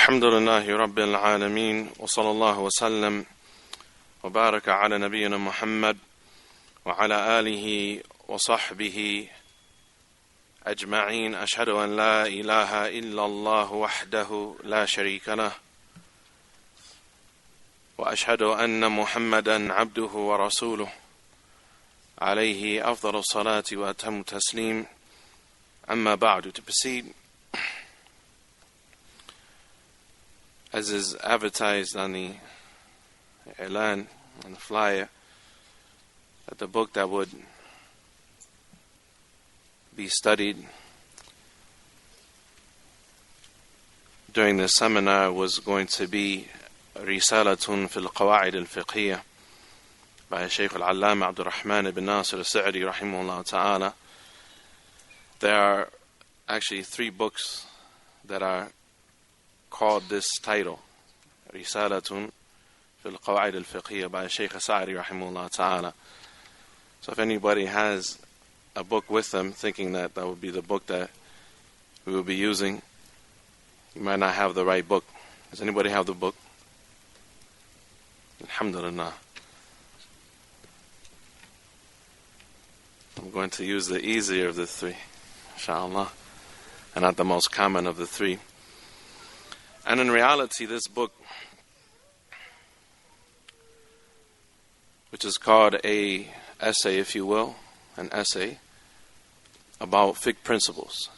الحمد لله رب العالمين وصلى الله وسلم وبارك على نبينا محمد وعلى آله وصحبه أجمعين. أشهد أن لا إله إلا الله وحده لا شريك له وأشهد أن محمدا عبده ورسوله عليه أفضل الصلاة وأتم التسليم. أما بعد. To proceed, as is advertised on the Ilan, on the flyer, that the book that would be studied during the seminar was going to be Risalatun fil Qawa'id al-Fiqhiyah by Shaykh al-Allama Abdul Rahman ibn Nasir al-Sa'di rahimahullah ta'ala. There are actually 3 books that are called this title, Risalatun fil Qawa'id al-Fiqhiyah by Shaykh Sa'di rahimahullah ta'ala. So if anybody has a book with them thinking that that would be the book that we will be using, you might not have the right book. Does anybody have the book? Alhamdulillah. I'm going to use the easier of the 3, inshallah, and not the most common of the 3. And in reality, this book, which is called an essay, if you will, an essay about fiqh principles,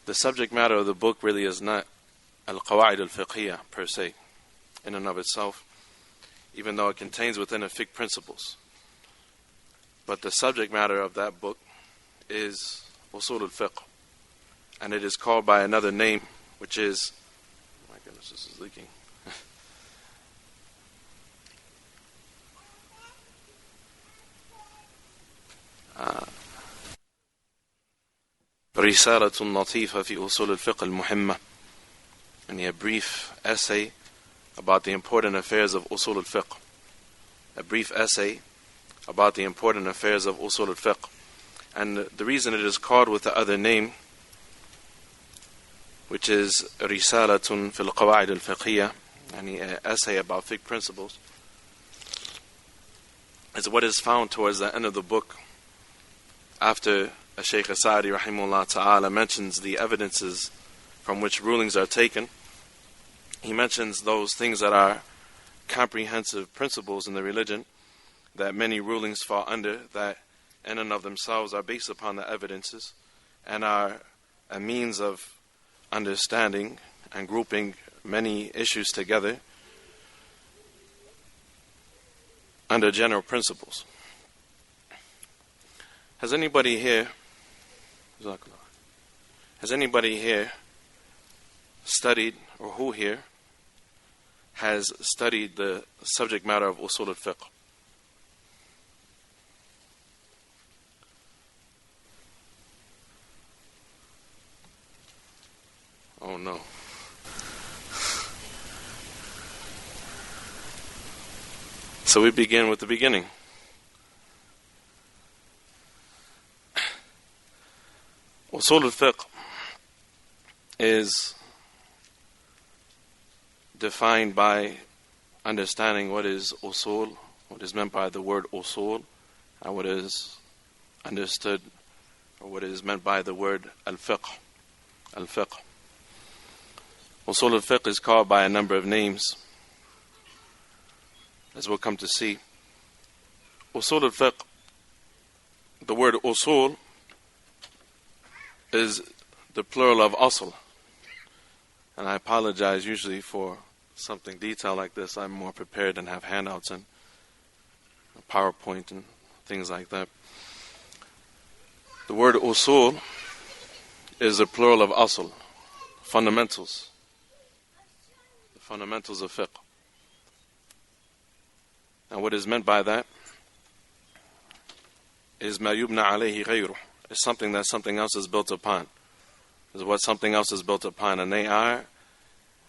the subject matter of the book really is not al-Qawa'id al-Fiqhiyah per se, in and of itself, even though it contains within it fiqh principles. But the subject matter of that book is usul al-fiqh, and it is called by another name, which is, oh my goodness, this is leaking. Risalatun Latifa fi usul al-fiqh al-muhimma, and a brief essay about the important affairs of usul al-fiqh. A brief essay about the important affairs of usul al-fiqh. And the reason it is called with the other name, which is Risalatun fil Qawa'id al-Fiqhiyah, an essay about fiqh principles, is what is found towards the end of the book. After Shaykh Sa'di rahimahullah ta'ala mentions the evidences from which rulings are taken, he mentions those things that are comprehensive principles in the religion, that many rulings fall under, that in and of themselves are based upon the evidences and are a means of understanding and grouping many issues together under general principles. Has anybody here studied, or who here has studied the subject matter of usul al-fiqh? Oh no. So we begin with the beginning. Usul al-fiqh is defined by understanding what is usul, what is meant by the word usul, and what is understood, or what is meant by the word al-fiqh. Al-fiqh. Usul al-fiqh is called by a number of names, as we'll come to see. Usul al-fiqh, the word usul is the plural of asl. And I apologize usually for something detailed like this. I'm more prepared and have handouts and PowerPoint and things like that. The word usul is the plural of asl, fundamentals. The fundamentals of fiqh. And what is meant by that is ma yubna alayhi ghayruh. It's something that something else is built upon. Is what something else is built upon, and they are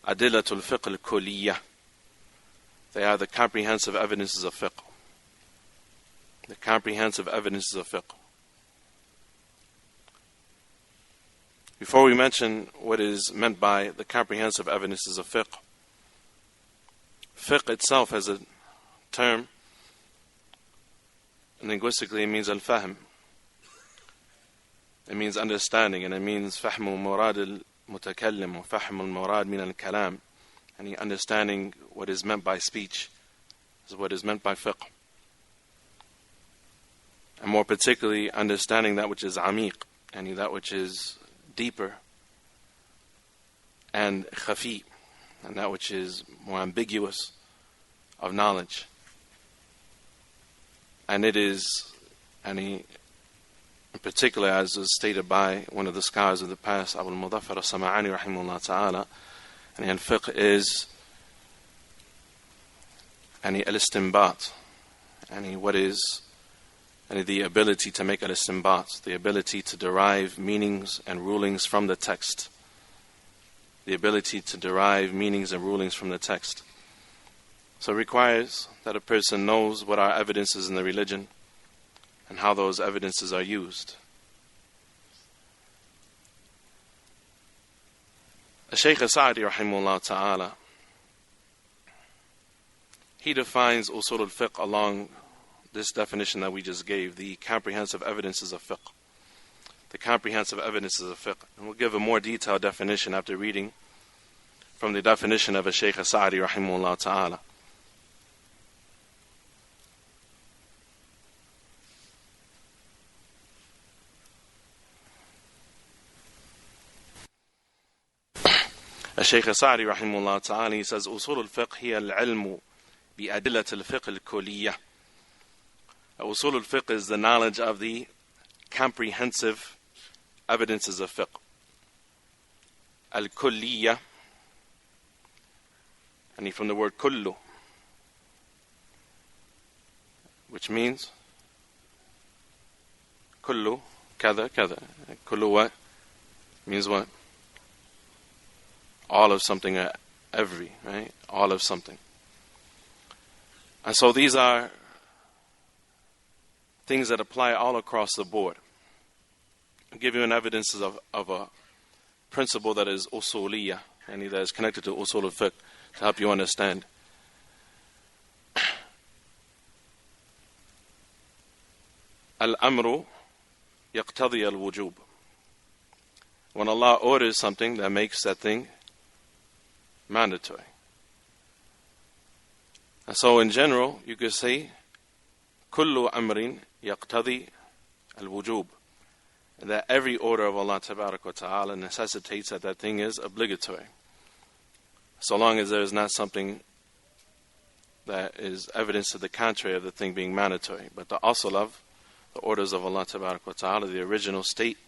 adillatul fiqh al-kulliyah. They are the comprehensive evidences of fiqh. The comprehensive evidences of fiqh. Before we mention what is meant by the comprehensive evidences of fiqh, fiqh itself as a term, linguistically it means al-fahm. It means understanding, and it means fahmu murad al-mutakallim or fahmu al-murad min al-kalam. And understanding what is meant by speech is what is meant by fiqh. And more particularly, understanding that which is amiq, and that which is deeper, and khafi, and that which is more ambiguous of knowledge. And it is, in particular, as was stated by one of the scholars of the past, Abul Mudaffar al-Sam'ani rahimahullah ta'ala, and fiqh is al-istinbat, what is the ability to make al-istinbat, the ability to derive meanings and rulings from the text. The ability to derive meanings and rulings from the text. So it requires that a person knows what are evidences in the religion and how those evidences are used. Shaykh Sa'di rahimahullah ta'ala, he defines usul al-fiqh along this definition that we just gave, the comprehensive evidences of fiqh. The comprehensive evidences of fiqh. And we'll give a more detailed definition after reading from the definition of a Shaykh Sa'di rahimahullah ta'ala. الشيخ سعدي رحمه الله تعالى, he says أصول الفقه هي العلم بأدلة الفقه الكلية. Usul al-fiqh is the knowledge of the comprehensive evidences of fiqh. Al-kulliyah, and from the word kullu, which means kullu kada kada. Kullu what? Means what? All of something, every, right? All of something. And so these are things that apply all across the board. I'll give you an evidence of a principle that is usuliyah, and that is connected to usul al-fiqh to help you understand. Al-amru yaqtadi al-wujub. When Allah orders something, that makes that thing mandatory. And so in general, you could say kullu amrin yaqtadi al-wujub, that every order of Allah tabarak wa ta'ala necessitates that that thing is obligatory, so long as there is not something that is evidence to the contrary of the thing being mandatory. But the asl of the orders of Allah tabarak wa ta'ala, the original state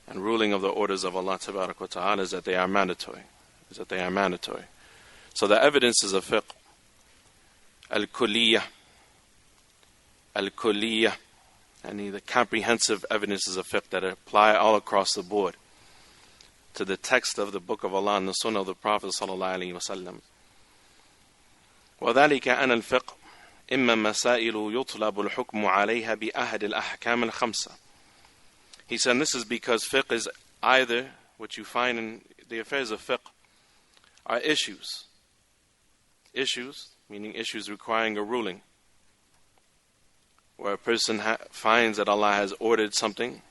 and ruling of the orders of Allah tabarak wa ta'ala, is that they are mandatory. So the evidences of fiqh, al-kulliyah, and the comprehensive evidences of fiqh that apply all across the board to the text of the Book of Allah and the Sunnah of the Prophet sallallahu alaihi wasallam. وذلك أن الفقه إما مسائل يطلب الحكم عليها بأحد الأحكام الخمسة. He said this is because fiqh is either, what you find in the affairs of fiqh are issues, meaning issues requiring a ruling, where a person finds that Allah has ordered something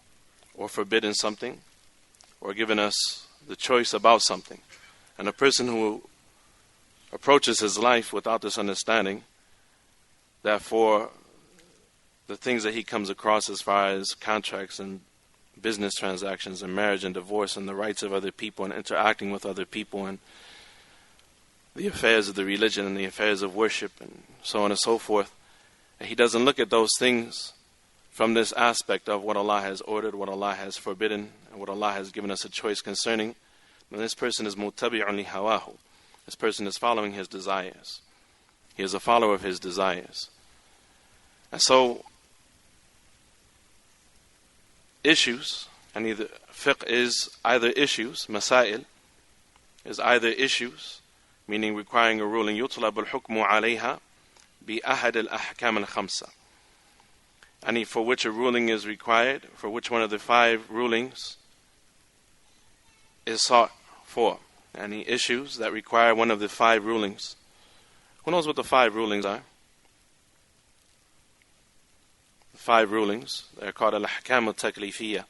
or forbidden something or given us the choice about something. And a person who approaches his life without this understanding, therefore the things that he comes across as far as contracts and business transactions and marriage and divorce and the rights of other people and interacting with other people and the affairs of the religion and the affairs of worship and so on and so forth, he doesn't look at those things from this aspect of what Allah has ordered, what Allah has forbidden, and what Allah has given us a choice concerning. And this person is muttabi'un li hawahu. This person is following his desires. He is a follower of his desires. And so, issues, and either fiqh is either issues, masail, is either issues, meaning requiring a ruling, يطلب الحكم عليها بأحد الأحكام الخمسة, and for which a ruling is required, for which one of the five rulings is sought for. Any issues that require one of the 5 rulings. Who knows what the 5 rulings are? The 5 rulings, they're called al-ahkam al-taklifiyya.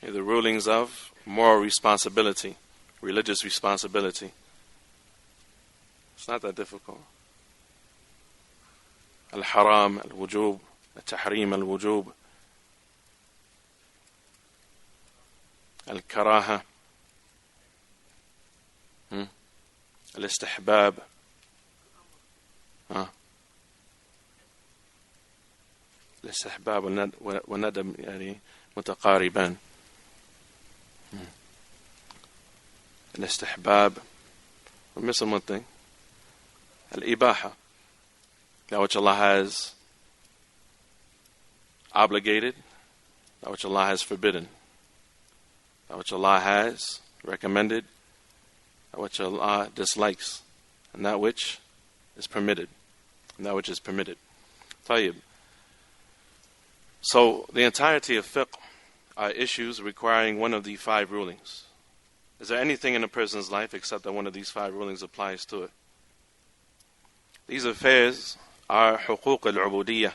The rulings of moral responsibility, religious responsibility. It's not that difficult. Al-haram, al-wujub, al-tahrim, al-wujub, al-karaha, الاستحباب الاستحباب والندم يعني متقاربان. الاستحباب, we're missing one thing. Al-ibaha, that which Allah has obligated, that which Allah has forbidden, that which Allah has recommended, that which Allah dislikes, and that which is permitted. And that which is permitted. Tayyib. So the entirety of fiqh are issues requiring one of the 5 rulings. Is there anything in a person's life except that one of these 5 rulings applies to it? These affairs are huquq al-ubudiyyah.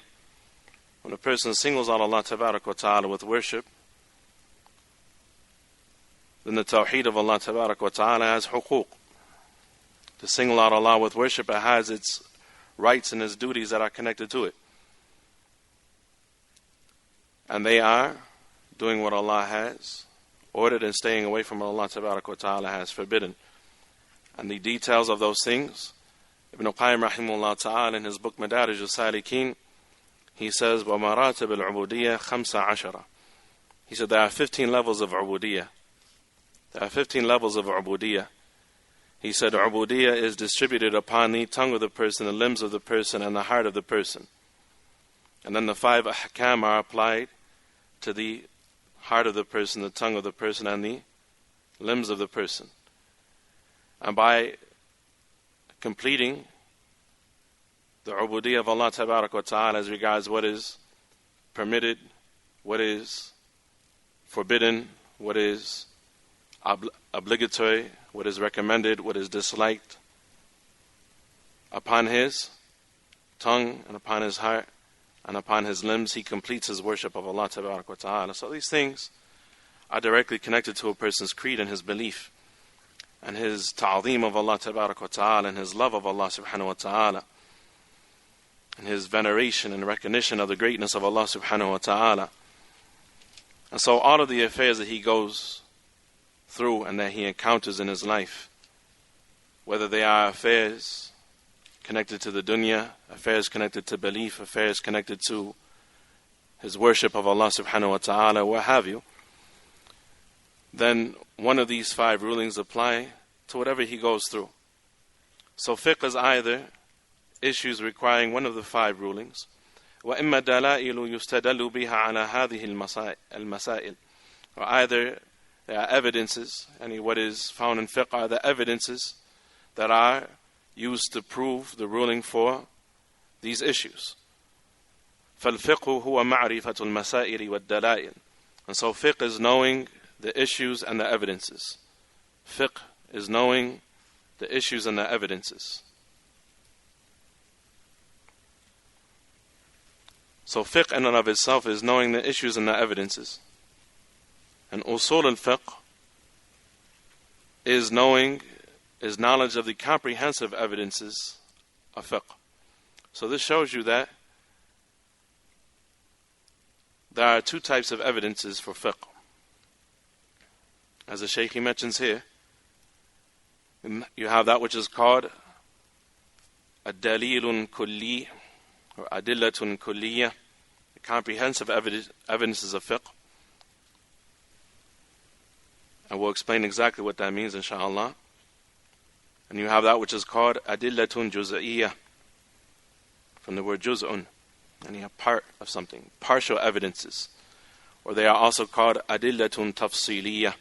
When a person singles out Allah tabarak wa ta'ala with worship, then the Tawheed of Allah Tabarak wa Ta'ala has huquq. To single out Allah with worship, it has its rights and its duties that are connected to it. And they are doing what Allah has ordered and staying away from what Allah Tabarak wa Ta'ala has forbidden. And the details of those things, Ibn Qayyim rahimahullah ta'ala in his book Madarij al-Salikin, he says, وَمَرَاتِبِ الْعُبُودِيَّةِ 15. He said there are 15 levels of ubudiyyah. There are 15 levels of ubudiyyah. He said ubudiyyah is distributed upon the tongue of the person, the limbs of the person, and the heart of the person. And then the 5 ahkam are applied to the heart of the person, the tongue of the person, and the limbs of the person. And by completing the ubudiyyah of Allah Tabarak wa Ta'ala as regards what is permitted, what is forbidden, what is obligatory, what is recommended, what is disliked, upon his tongue and upon his heart and upon his limbs, he completes his worship of Allah Tabarak wa Ta'ala. So these things are directly connected to a person's creed and his belief and his ta'zeem of Allah Tabarak wa Ta'ala and his love of Allah Subhanahu wa Ta'ala and his veneration and recognition of the greatness of Allah Subhanahu wa Ta'ala. And so all of the affairs that he goes through and that he encounters in his life, whether they are affairs connected to the dunya, affairs connected to belief, affairs connected to his worship of Allah Subhanahu wa Ta'ala, what have you, then one of these 5 rulings apply to whatever he goes through. So fiqh is either issues requiring one of the 5 rulings, وَإِمَّا دَلَائِلُ يُسْتَدَلُّ بِهَا عَلَى هَذِهِ الْمَسَائِلِ, or either there are evidences, and what is found in fiqh are the evidences that are used to prove the ruling for these issues. فَالْفِقْهُ هُوَ مَعْرِفَةُ الْمَسَائِلِ وَالدَّلَائِلِ. And so fiqh is knowing the issues and the evidences. Fiqh is knowing the issues and the evidences. So fiqh in and of itself is knowing the issues and the evidences. And usul al-fiqh is knowledge of the comprehensive evidences of fiqh. So this shows you that there are 2 types of evidences for fiqh. As the Shaykh mentions here, you have that which is called ad-dalilun kulli or adillatun kulliyah, the comprehensive evidences of fiqh. And we'll explain exactly what that means, inshallah. And you have that which is called adillatun juz'iyyah, from the word juz'un, and you have part of something, partial evidences. Or they are also called adillatun tafsiliyah.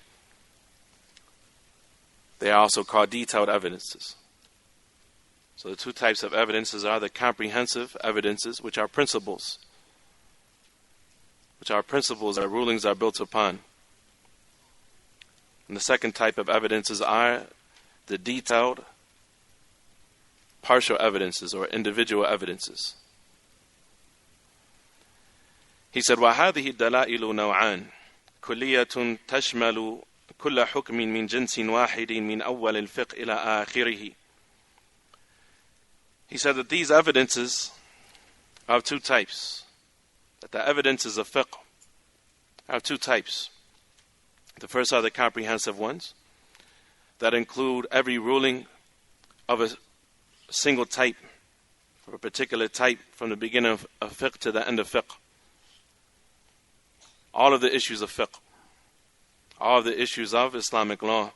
They are also called detailed evidences. So the 2 types of evidences are the comprehensive evidences, which are principles that rulings are built upon. And the second type of evidences are the detailed partial evidences or individual evidences. He said, وَهَذِهِ الدَّلَائِلُ نَوْعَانِ كُلِّيَّةٌ تَشْمَلُ كُلَّ حُكْمٍ مِنْ جِنْسٍ وَاحِدٍ مِنْ أَوَّلِ الْفِقْهِ إِلَى آخِرِهِ. He said that these evidences are of two types. That the evidences of fiqh are of two types. The first are the comprehensive ones that include every ruling of a single type, or a particular type, from the beginning of fiqh to the end of fiqh. All of the issues of fiqh, all of the issues of Islamic law.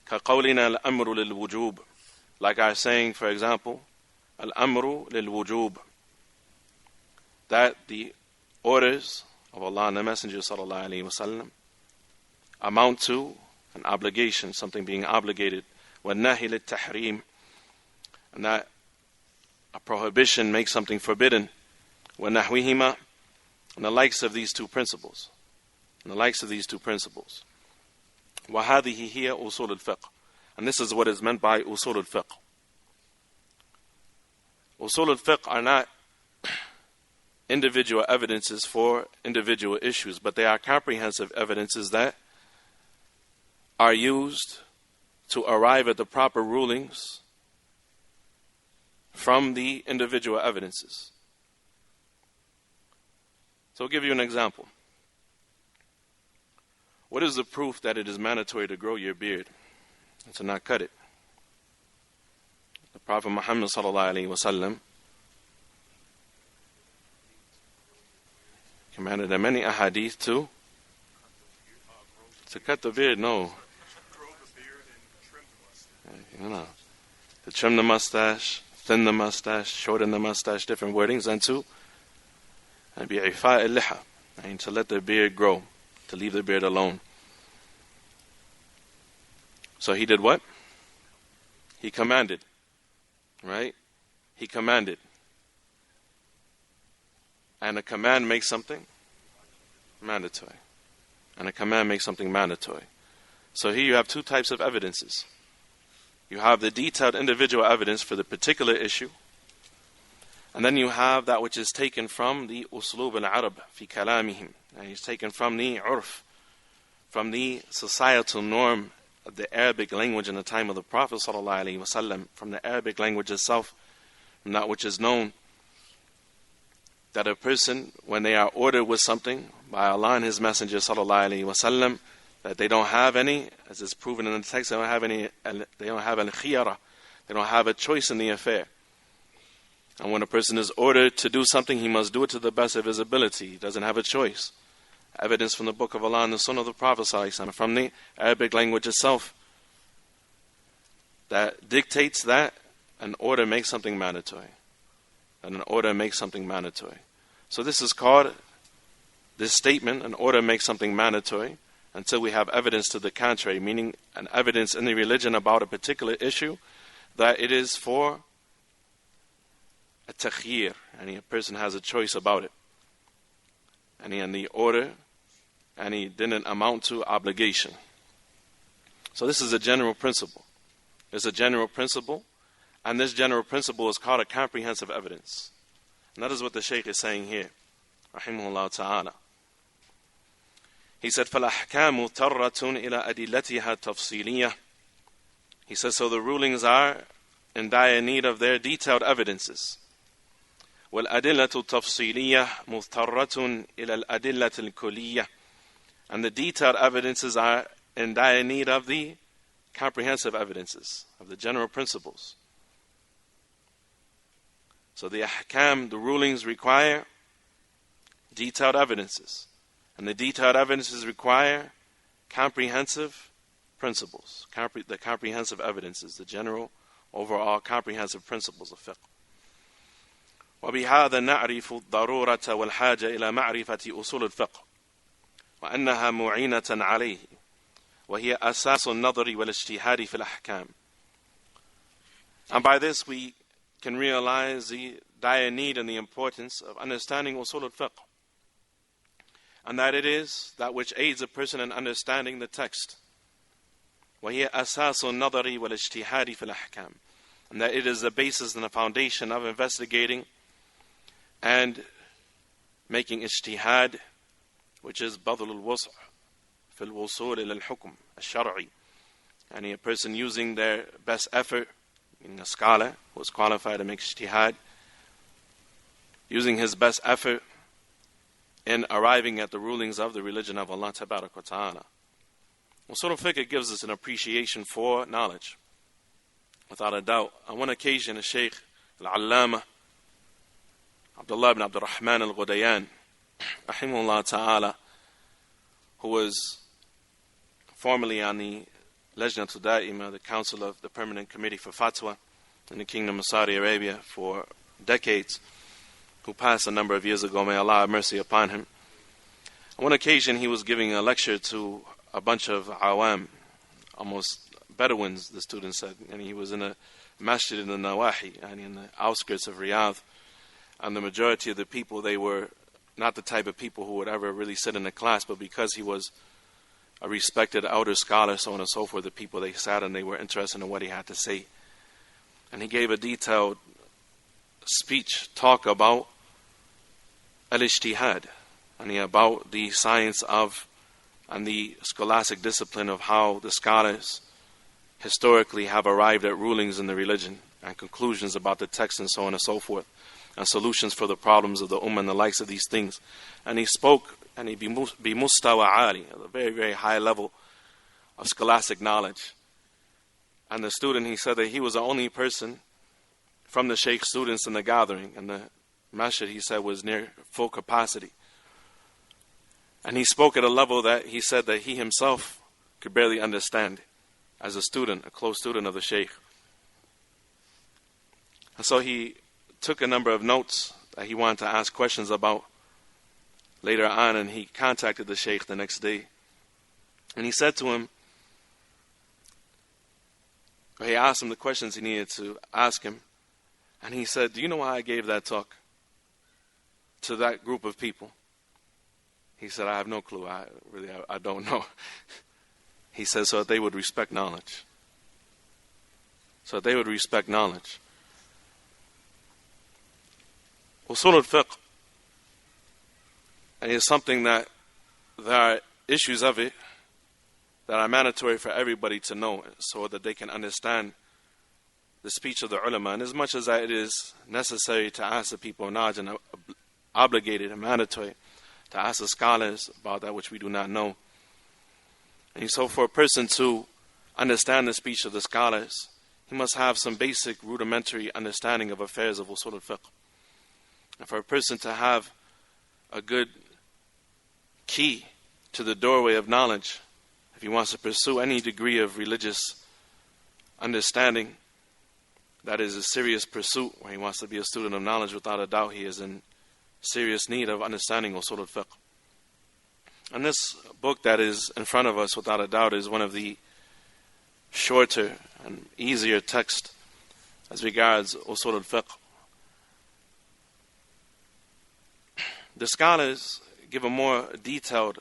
كَقَوْلِنَا الْأَمْرُ لِلْوُجُوبِ, like our saying, for example, al-amru lil-wujub, that the orders of Allah and the Messenger sallallahu alaihi wasallam amount to an obligation, something being obligated. وَالنَّهِي لِلتَّحْرِيمِ, and that a prohibition makes something forbidden. وَنَحْوِهِمَا, and the likes of these two principles. And the likes of these two principles. وَهَذِهِ هِيَ أُصُولُ الْفِقْهِ, and this is what is meant by usul al-fiqh. Usul al-fiqh are not individual evidences for individual issues, but they are comprehensive evidences that are used to arrive at the proper rulings from the individual evidences. So I'll give you an example. What is the proof that it is mandatory to grow your beard and to not cut it? The Prophet Muhammad sallallahu alaihi wasallam commanded in many ahadith to cut the beard. No. To trim the mustache, thin the mustache, shorten the mustache, different wordings, and to be ifa al-liha, and to let the beard grow, to leave the beard alone. So he did what? He commanded, right? He commanded. And a command makes something mandatory. And a command makes something mandatory. So here you have two types of evidences. You have the detailed individual evidence for the particular issue, and then you have that which is taken from the uslub al-arab fi kalamihim, and it's taken from the urf, from the societal norm of the Arabic language in the time of the Prophet sallallahu alaihi wasallam, from the Arabic language itself, from that which is known, that a person, when they are ordered with something by Allah and His Messenger sallallahu alaihi wasallam, that they don't have any, as is proven in the text, they don't have al-khiyara, they don't have a choice in the affair. And when a person is ordered to do something, he must do it to the best of his ability. He doesn't have a choice. Evidence from the Book of Allah and the Sunnah of the Prophet ﷺ, from the Arabic language itself, that dictates that an order makes something mandatory. And an order makes something mandatory. So this is called, this statement, an order makes something mandatory, until we have evidence to the contrary, meaning an evidence in the religion about a particular issue, that it is for a takhyir, and a person has a choice about it. And the order, and he didn't amount to obligation. So this is a general principle. It's a general principle, and this general principle is called a comprehensive evidence. And that is what the Shaykh is saying here, rahimahullah ta'ala. He said, فَالْأَحْكَامُ تَرَّةٌ إِلَىٰ أَدِلَّتِهَا تَفْصِيلِيَّةٌ. He says, so the rulings are in dire need of their detailed evidences. وَالْأَدِلَّةُ التَّفْصِيلِيَّةُ مُضْطَرَّةٌ إِلَى الْأَدِلَّةِ الْكُلِيَّةِ. And the detailed evidences are in dire need of the comprehensive evidences, of the general principles. So the ahkam, the rulings, require detailed evidences. And the detailed evidences require comprehensive principles, the comprehensive evidences, the general, overall comprehensive principles of fiqh. وبهذا نعرف الضرورة والحاجة إلى معرفة أصول الفقه وأنها معينة عليه وهي أساس النظر والاجتهاد في الأحكام. And by this we can realize the dire need and the importance of understanding usul al-fiqh, and that it is that which aids a person in understanding the text وهي أساس النظر والاجتهاد في الأحكام, and that it is the basis and the foundation of investigating and making ijtihad, which is بذل الوسع في الوصول إلى الحكم الشرعي, and a person using their best effort, meaning a scholar who is qualified to make ijtihad, using his best effort in arriving at the rulings of the religion of Allah Tabarak wa Ta'ala. Usul al-Fiqh gives us an appreciation for knowledge. Without a doubt, on one occasion, a Shaykh al-Allama Abdullah ibn Abdul Rahman al-Ghudayan, rahimahullah ta'ala, who was formerly on the Lajnatul Da'ima, the Council of the Permanent Committee for Fatwa in the Kingdom of Saudi Arabia for decades, who passed a number of years ago, may Allah have mercy upon him. On one occasion, he was giving a lecture to a bunch of awam, almost Bedouins, the student said, and he was in a masjid in the Nawahi, and in the outskirts of Riyadh, and the majority of the people, they were not the type of people who would ever really sit in a class, but because he was a respected elder scholar, so on and so forth, the people, they sat and they were interested in what he had to say. And he gave a detailed speech, talk about al-ijtihad, and about the science of and the scholastic discipline of how the scholars historically have arrived at rulings in the religion and conclusions about the text and so on and so forth, and solutions for the problems of the ummah and the likes of these things. And he spoke, and he be mustawa ali, a very, very high level of scholastic knowledge. And the student, he said that he was the only person from the Shaykh students in the gathering, and the masjid, he said, was near full capacity. And he spoke at a level that he said that he himself could barely understand as a student, a close student of the Shaykh. And so he took a number of notes that he wanted to ask questions about later on, and he contacted the Shaykh the next day. And he said to him, he asked him the questions he needed to ask him, and he said, "Do you know why I gave that talk to that group of people?" He said, "I have no clue. I don't know." He said, so that they would respect knowledge. So that they would respect knowledge. Usul al-Fiqh, and it's something that there are issues of it that are mandatory for everybody to know, so that they can understand the speech of the ulama. And as much as that it is necessary to ask the people of knowledge, and obligated and mandatory to ask the scholars about that which we do not know. And so for a person to understand the speech of the scholars, he must have some basic rudimentary understanding of affairs of usul al-fiqh. And for a person to have a good key to the doorway of knowledge, if he wants to pursue any degree of religious understanding, that is a serious pursuit, where he wants to be a student of knowledge, without a doubt he is in serious need of understanding usul al-fiqh. And this book that is in front of us, without a doubt, is one of the shorter and easier texts as regards usul al-fiqh. The scholars give a more detailed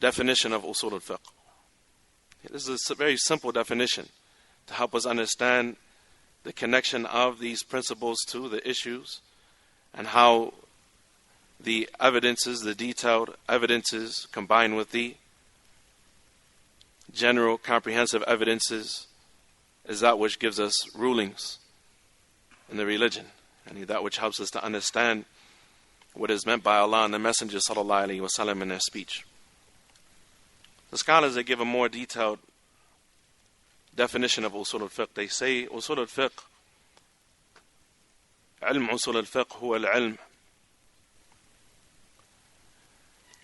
definition of usul al-fiqh. This is a very simple definition to help us understand the connection of these principles to the issues, and how the evidences, the detailed evidences, combined with the general comprehensive evidences, is that which gives us rulings in the religion, and that which helps us to understand what is meant by Allah and the Messenger sallallahu alaihi wasallam in their speech. The scholars, they give a more detailed definition of usul al-fiqh. They say usul al-fiqh, علم أصول الفقه هو العلم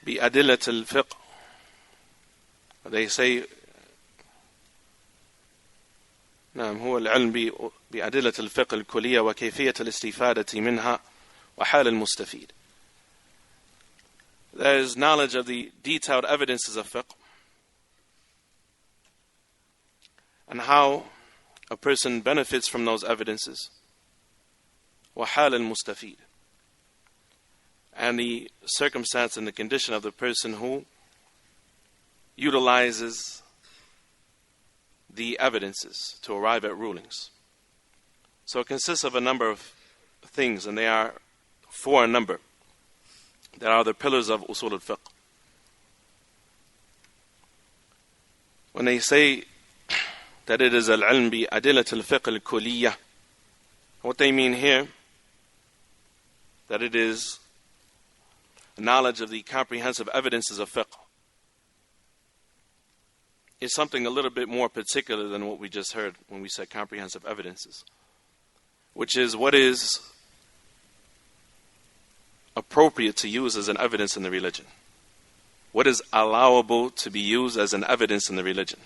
بأدلة الفقه. They say نعم هو العلم بأدلة الفقه الكلية وكيفية الاستفادة منها وحال المستفيد. There is knowledge of the detailed evidences of fiqh, and how a person benefits from those evidences, وحال المستفيد, and the circumstance and the condition of the person who utilizes the evidences to arrive at rulings. So it consists of a number of things, and they are 4 in number. That are the pillars of usul al-fiqh. When they say that it is al-ilm bi adilat al-fiqh al-kuliyyah, what they mean here, that it is knowledge of the comprehensive evidences of fiqh, is something a little bit more particular than what we just heard when we said comprehensive evidences, which is what is appropriate to use as an evidence in the religion. What is allowable to be used as an evidence in the religion.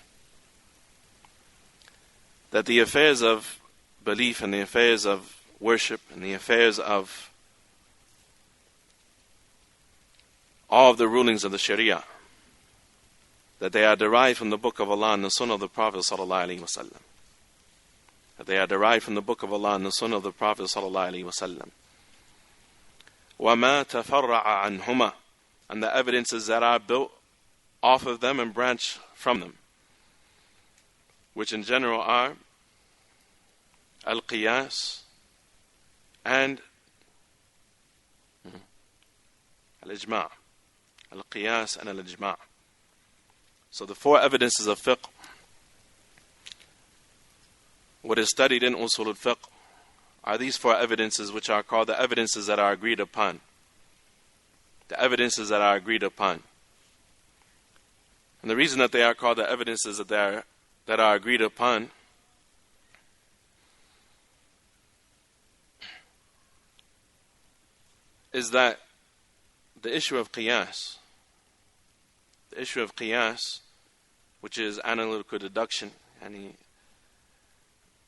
That the affairs of belief and the affairs of worship and the affairs of all of the rulings of the Sharia, that they are derived from the Book of Allah and the Sunnah of the Prophet sallallahu alaihi wasallam. That they are derived from the Book of Allah and the Sunnah of the Prophet sallallahu alaihi wasallam. وَمَا تَفَرَّعَ عَنْهُمَا, and the evidences that are built off of them and branch from them, which in general are al-qiyas and al-ijma'. Al-qiyas and al-ijma'. So the 4 evidences of fiqh, what is studied in usul al-fiqh, are these 4 evidences, which are called the evidences that are agreed upon. The evidences that are agreed upon. And the reason that they are called the evidences that are agreed upon is that the issue of qiyas, which is analytical deduction, any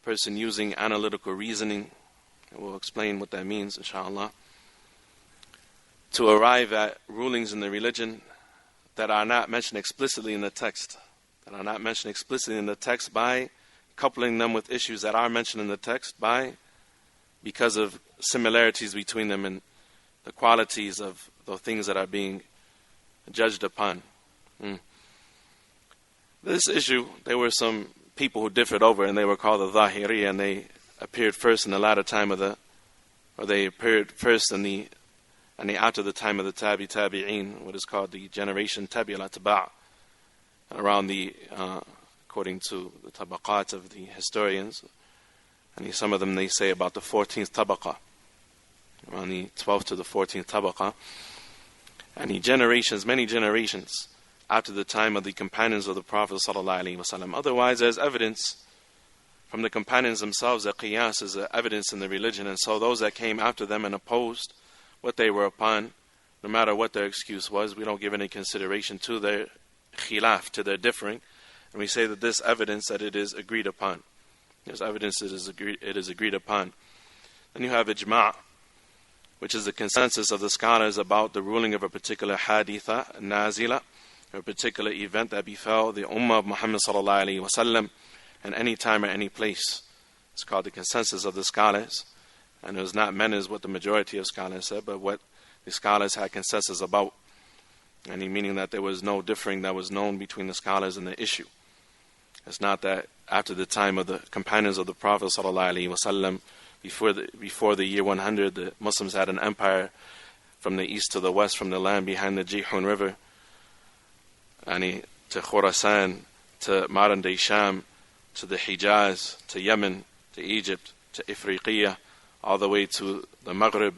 person using analytical reasoning, we'll explain what that means, inshallah, to arrive at rulings in the religion that are not mentioned explicitly in the text, by coupling them with issues that are mentioned in the text because of similarities between them and the qualities of the things that are being judged upon. This issue, there were some people who differed over, and they were called the Zahiriyyah, and they appeared first in the latter time of they appeared first after the time of the tabi'een, what is called the generation tabi' al-atba', around according to the tabaqat of the historians, and some of them they say about the 14th tabaqa, around the 12th to the 14th tabaqa, and many generations after the time of the companions of the Prophet ﷺ. Otherwise, there's evidence from the companions themselves that qiyas is evidence in the religion, and so those that came after them and opposed what they were upon, no matter what their excuse was, we don't give any consideration to their khilaf, to their differing, and we say that this evidence that it is agreed upon. There's evidence that it is agreed upon. Then you have ijma', which is the consensus of the scholars about the ruling of a particular haditha, nazila, a particular event that befell the ummah of Muhammad sallallahu alaihi wasallam in any time or any place. It's called the consensus of the scholars, and it was not meant as what the majority of scholars said, but what the scholars had consensus about, and meaning that there was no differing that was known between the scholars and the issue. It's not that after the time of the companions of the Prophet sallallahu alaihi wasallam, before the year 100, the Muslims had an empire from the east to the west, from the land behind the Jihun River, and to Khurasan, to modern day Sham, to the Hijaz, to Yemen, to Egypt, to Ifriqiya, all the way to the Maghrib,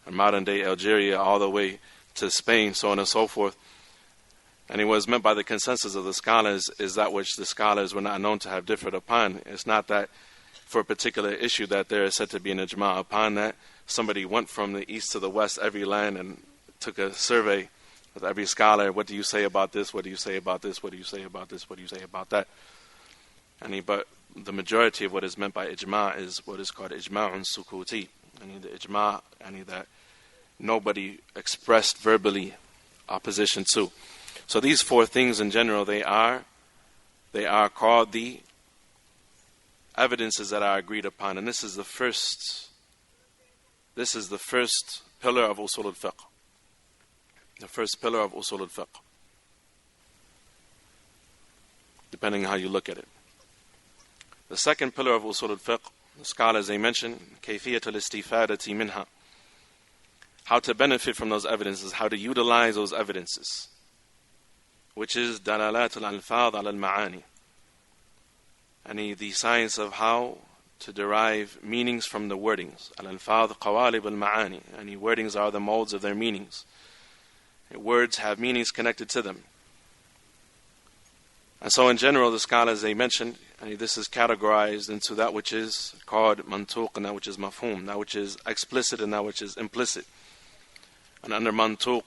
and modern day Algeria, all the way to Spain, so on and so forth. And it was meant by the consensus of the scholars is that which the scholars were not known to have differed upon. It's not that for a particular issue that there is said to be an ijma' upon that. Somebody went from the east to the west, every land, and took a survey with every scholar. What do you say about this? What do you say about this? What do you say about this? What do you say about that? But the majority of what is meant by ijma' is what is called ijma'un sukuti. The ijma' that nobody expressed verbally opposition to. So these 4 things in general, they are called the evidences that are agreed upon, and this is the first pillar of usul al-fiqh. The first pillar of usul al-fiqh, depending on how you look at it. The second pillar of usul al-fiqh, the scholars they mention, كيفية الاستفادة منها, how to benefit from those evidences, how to utilize those evidences, which is دلالات الألفاظ على المعاني, and the science of how to derive meanings from the wordings. Al-alfadh qawalib al-ma'ani, and wordings are the molds of their meanings. Words have meanings connected to them. And so in general, the scholars they mentioned, and this is categorized into that which is called mantuq and that which is mafhum, that which is explicit and that which is implicit. And under mantuq,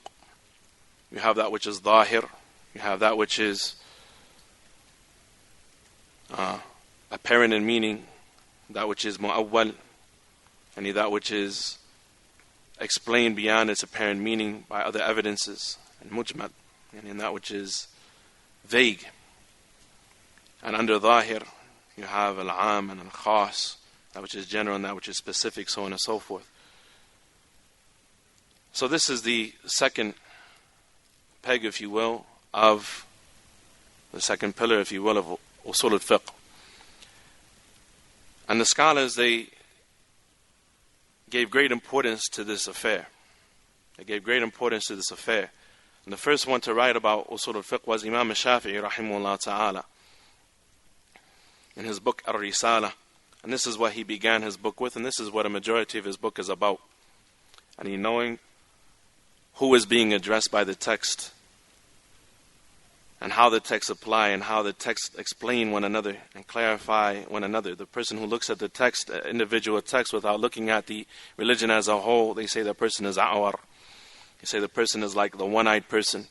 you have that which is dhahir, you have that which is apparent in meaning, that which is mu'awwal, and that which is explained beyond its apparent meaning by other evidences, and mujmal, and in that which is vague. And under dhahir, you have al-am and al-khas, that which is general and that which is specific, so on and so forth. So this is the second peg, if you will, of the second pillar, if you will, of usul al-fiqh. And the scholars, they gave great importance to this affair. They gave great importance to this affair. And the first one to write about usul al-fiqh was Imam al-Shafi'i, rahimahullah ta'ala, in his book al-Risalah. And this is what he began his book with, and this is what a majority of his book is about. And he knowing who is being addressed by the text, and how the texts apply, and how the texts explain one another and clarify one another. The person who looks at the text, individual text, without looking at the religion as a whole, they say that person is awar. They say the person is like the one-eyed person.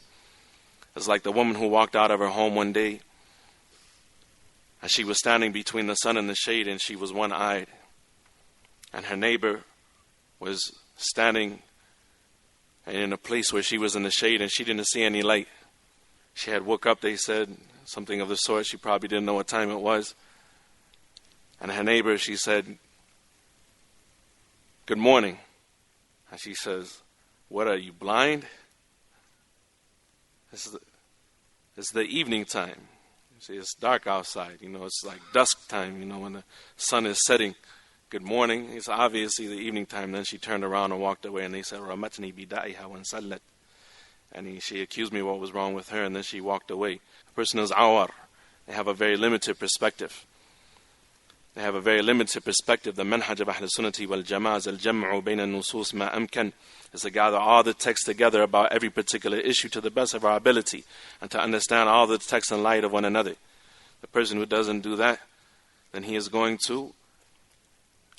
It's like the woman who walked out of her home one day, and she was standing between the sun and the shade, and she was one-eyed. And her neighbor was standing in a place where she was in the shade, and she didn't see any light. She had woke up, they said, something of the sort. She probably didn't know what time it was. And her neighbor, she said, "Good morning." And she says, "What, are you blind?" It's the evening time. See, it's dark outside. It's like dusk time, when the sun is setting. "Good morning." It's obviously the evening time. Then she turned around and walked away, and they said, "Ramatni bida'iha wa sallat." And she accused me what was wrong with her, and then she walked away. The person is awar. They have a very limited perspective. The manhaj of Ahl Sunnati wal Jama'ah al-jam'u bayna nusus ma amkan, is to gather all the texts together about every particular issue to the best of our ability, and to understand all the texts in light of one another. The person who doesn't do that, then he is going to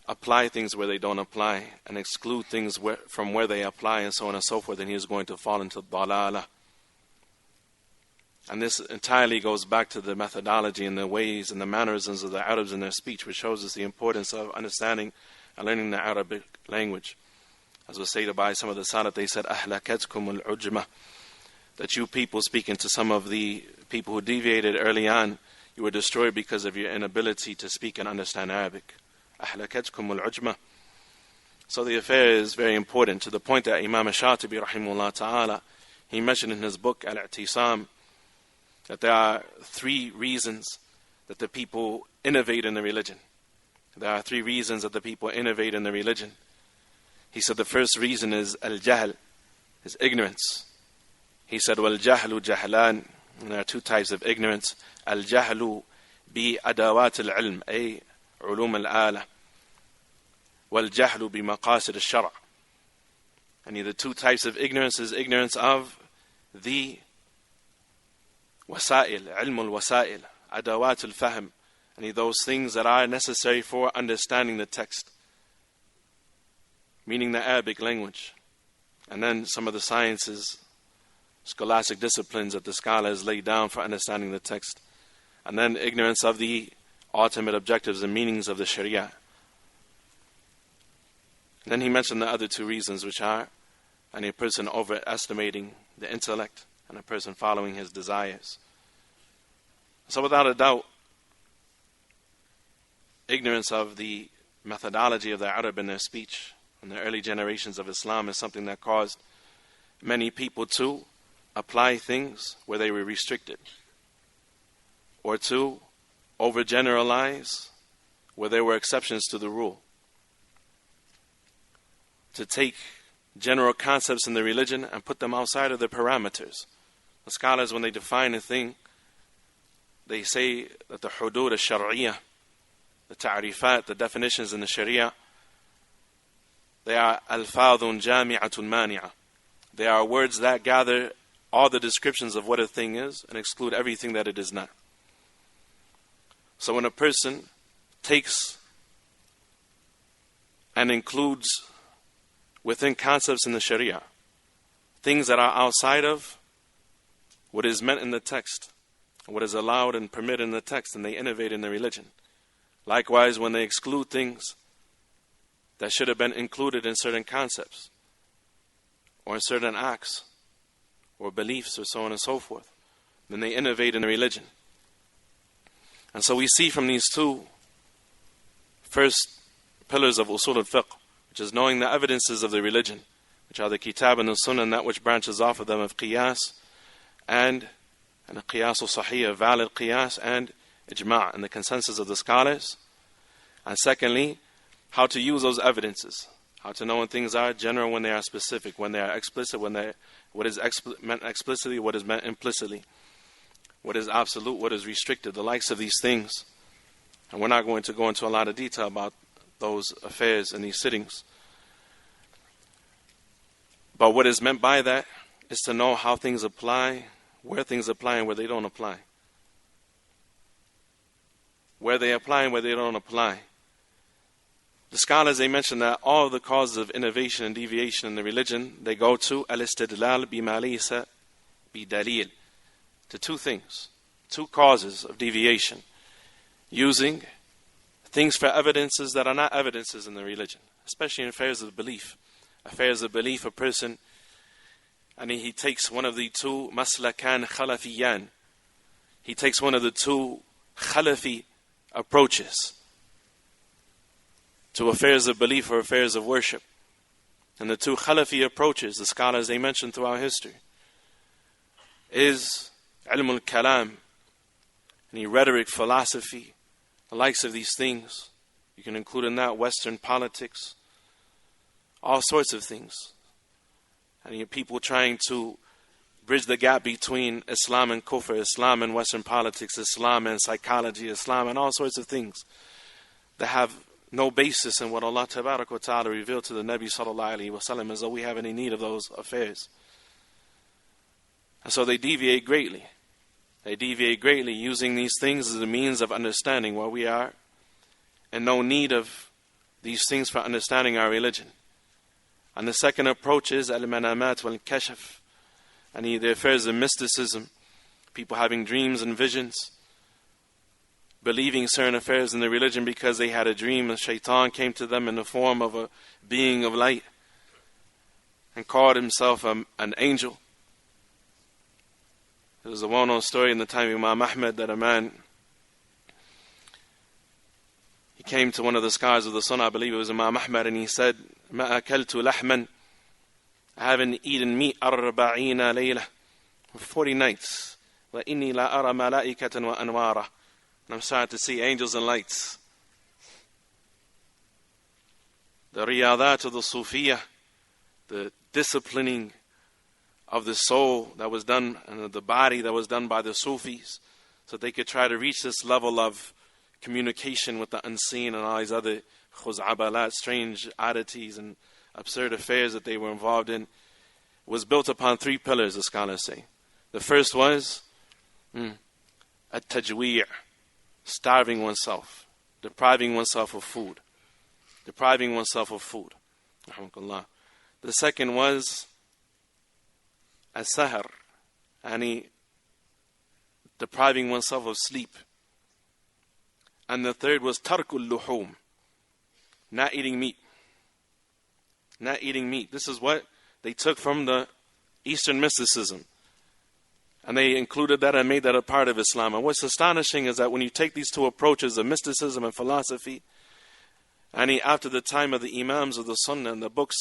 apply things where they don't apply, and exclude things from where they apply, and so on and so forth, and he is going to fall into dalala. And this entirely goes back to the methodology and the ways and the mannerisms of the Arabs in their speech, which shows us the importance of understanding and learning the Arabic language. As was stated by some of the Salaf, they said, "Ahlakatkum al-ujma," that you people, speaking to some of the people who deviated early on, you were destroyed because of your inability to speak and understand Arabic. أَحْلَكَتْكُمُ الْعُجْمَةِ. So the affair is very important, to the point that Imam al-Shatibi rahimahullah ta'ala, he mentioned in his book Al-I'tisam that there are 3 reasons that the people innovate in the religion. There are 3 reasons that the people innovate in the religion. He said the first reason is al-jahl, is ignorance. He said, وَالْجَهْلُ جَهْلَانِ, and there are 2 types of ignorance. Al-jahlu bi adawat al-ilm, ay علوم الآلة, والجهل بمقاصد الشرع. And the 2 types of ignorance is ignorance of the wasail, علم الوسائل, أدوات الفهم, and those things that are necessary for understanding the text, meaning the Arabic language. And then some of the sciences, scholastic disciplines that the scholar has laid down for understanding the text. And then ignorance of the ultimate objectives and meanings of the Sharia. And then he mentioned the other 2 reasons, which are a person overestimating the intellect and a person following his desires. So without a doubt, ignorance of the methodology of the Arab in their speech in the early generations of Islam is something that caused many people to apply things where they were restricted, or to overgeneralize where there were exceptions to the rule. To take general concepts in the religion and put them outside of the parameters. The scholars, when they define a thing, they say that the hudud al-shar'iyyah, the ta'rifat, the definitions in the sharia, they are alfadhun jami'atun mani'a. They are words that gather all the descriptions of what a thing is and exclude everything that it is not. So when a person takes and includes within concepts in the sharia things that are outside of what is meant in the text, what is allowed and permitted in the text, and they innovate in the religion. Likewise, when they exclude things that should have been included in certain concepts or in certain acts or beliefs or so on and so forth, then they innovate in the religion. And so we see from these two first pillars of usul al-fiqh, which is knowing the evidences of the religion, which are the kitab and the sunnah, and that which branches off of them of qiyas, and a qiyas al-sahih, a valid qiyas, and ijma', and the consensus of the scholars. And secondly, how to use those evidences, how to know when things are general, when they are specific, when they are explicit, what is meant explicitly, what is meant implicitly, what is absolute, what is restricted, the likes of these things. And we're not going to go into a lot of detail about those affairs in these sittings. But what is meant by that is to know how things apply, where things apply and where they don't apply. Where they apply and where they don't apply. The scholars, they mention that all of the causes of innovation and deviation in the religion, they go to al-istidlal bima laysa bidalil, to two things, two causes of deviation, using things for evidences that are not evidences in the religion, especially in affairs of belief. Affairs of belief, a person, and he takes one of the two maslakan khalafiyan. He takes one of the two khalafi approaches to affairs of belief or affairs of worship. And the two khalafi approaches, the scholars, they mention throughout history, is ilm al-kalam, any rhetoric, philosophy, the likes of these things. You can include in that Western politics, all sorts of things. And you have people trying to bridge the gap between Islam and Kufr, Islam and Western politics, Islam and psychology, Islam and all sorts of things that have no basis in what Allah Tabarak wa Ta'ala revealed to the Nabi Sallallahu Alaihi Wasallam, as though we have any need of those affairs. And so they deviate greatly. They deviate greatly, using these things as a means of understanding where we are, and no need of these things for understanding our religion. And the second approach is al-manamat wal-kashaf, and the affairs of mysticism, people having dreams and visions, believing certain affairs in the religion because they had a dream and shaitan came to them in the form of a being of light and called himself an angel. There was a well-known story in the time of Imam Ahmad that a man, he came to one of the scholars of the Sunnah, I believe it was Imam Ahmad, and he said, "Ma akaltu lahman," I haven't eaten meat, 40 layla, for 40 nights. Wa inni la ara malaikatan wa anwara, and I'm starting to see angels and lights. The riyadat of the Sufiyah, the disciplining of the soul that was done, and the body that was done by the Sufis, so they could try to reach this level of communication with the unseen and all these other khuz'abalat, strange oddities and absurd affairs that they were involved in, was built upon three pillars, the scholars say. The first was at-tajwi', starving oneself, depriving oneself of food. Depriving oneself of food. The second was as-sahar, depriving oneself of sleep. And the third was tarkul luhum, not eating meat. Not eating meat. This is what they took from the Eastern mysticism. And they included that and made that a part of Islam. And what's astonishing is that when you take these two approaches of mysticism and philosophy, and after the time of the Imams of the Sunnah and the books,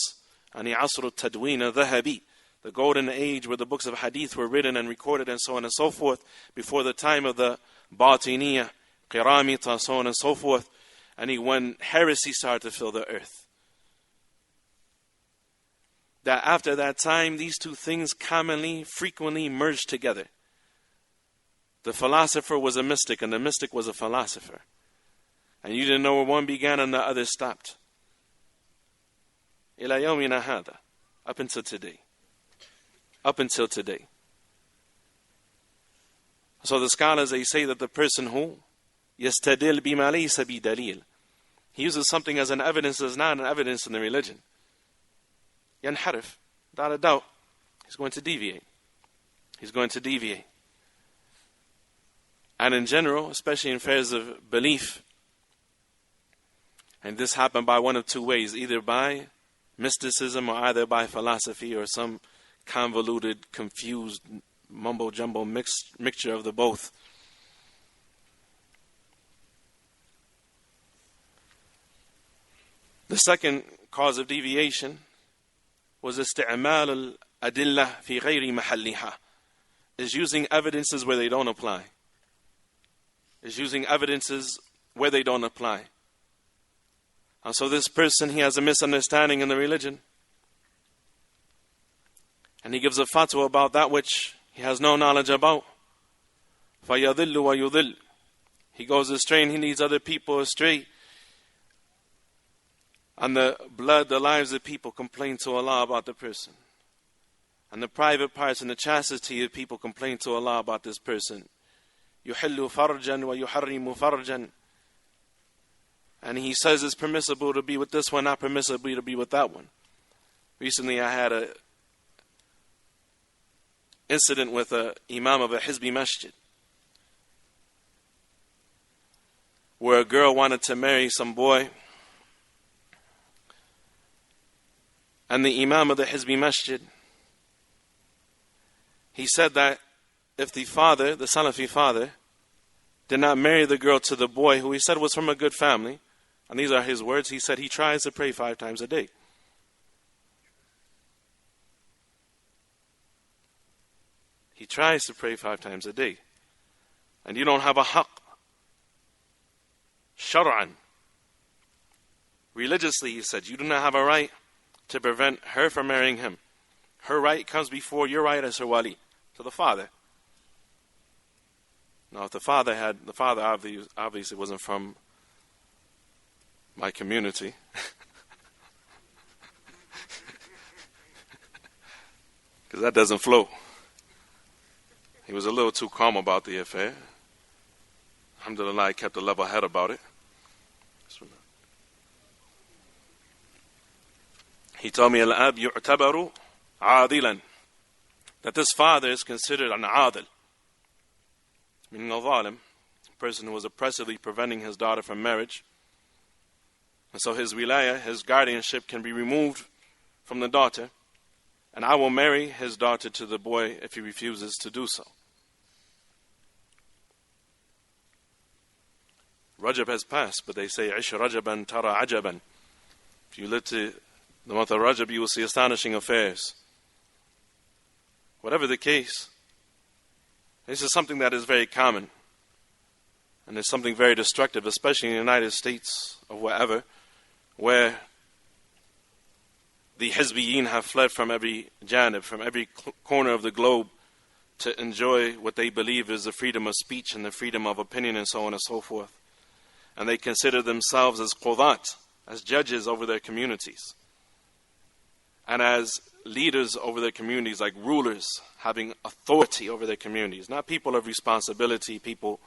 and Asr al-Tadween al-Dhahabi, the golden age where the books of Hadith were written and recorded and so on and so forth, before the time of the Batiniyah, Qiramita, so on and so forth, and when heresy started to fill the earth. That after that time, these two things frequently merged together. The philosopher was a mystic, and the mystic was a philosopher. And you didn't know where one began and the other stopped. إِلَى يَوْمِنَا هَذَا. Up until today. Up until today. So the scholars, they say that the person who يَسْتَدِلْ بِمَا لَيْسَ بِدَلِيلٍ, he uses something as an evidence that's not an evidence in the religion. يَنْحَرِف, without a doubt, he's going to deviate. He's going to deviate. And in general, especially in affairs of belief, and this happened by one of two ways, either by mysticism or either by philosophy or some convoluted, confused, mumbo-jumbo mixture of the both. The second cause of deviation was استعمال الأدلة في غير محلها, is using evidences where they don't apply. Is using evidences where they don't apply. And so this person, he has a misunderstanding in the religion. And he gives a fatwa about that which he has no knowledge about. فَيَضِلُّ وَيُضِلُّ. He goes astray and he leads other people astray. And the lives of people complain to Allah about the person. And the private parts and the chastity of people complain to Allah about this person. يُحِلُّ فَرْجًا وَيُحَرِّمُ فَرْجًا. And he says it's permissible to be with this one, not permissible to be with that one. Recently I had an incident with an imam of a Hizbi Masjid, where a girl wanted to marry some boy, and the imam of the Hizbi Masjid, he said that if the father, the Salafi father, did not marry the girl to the boy, who he said was from a good family, and these are his words, he said he tries to pray 5 times a day. He tries to pray 5 times a day. And you don't have a haqq. Shar'an. Religiously, he said, you do not have a right to prevent her from marrying him. Her right comes before your right as her wali, to the father. Now, if the father obviously wasn't from my community. Because that doesn't flow. He was a little too calm about the affair. Alhamdulillah, I kept a level head about it. He told me, Al-ab yu'tabaru adilan, that this father is considered an adil, meaning a zalim, a person who was oppressively preventing his daughter from marriage. And so his wilayah, his guardianship, can be removed from the daughter, and I will marry his daughter to the boy if he refuses to do so. Rajab has passed, but they say, Ish Rajaban tara ajaban. If you live to the month of Rajab, you will see astonishing affairs. Whatever the case, this is something that is very common. And it's something very destructive, especially in the United States or wherever, where the Hizbiyin have fled from every janib, from every corner of the globe, to enjoy what they believe is the freedom of speech and the freedom of opinion and so on and so forth. And they consider themselves as qudat, as judges over their communities, and as leaders over their communities, like rulers having authority over their communities, not people of responsibility, people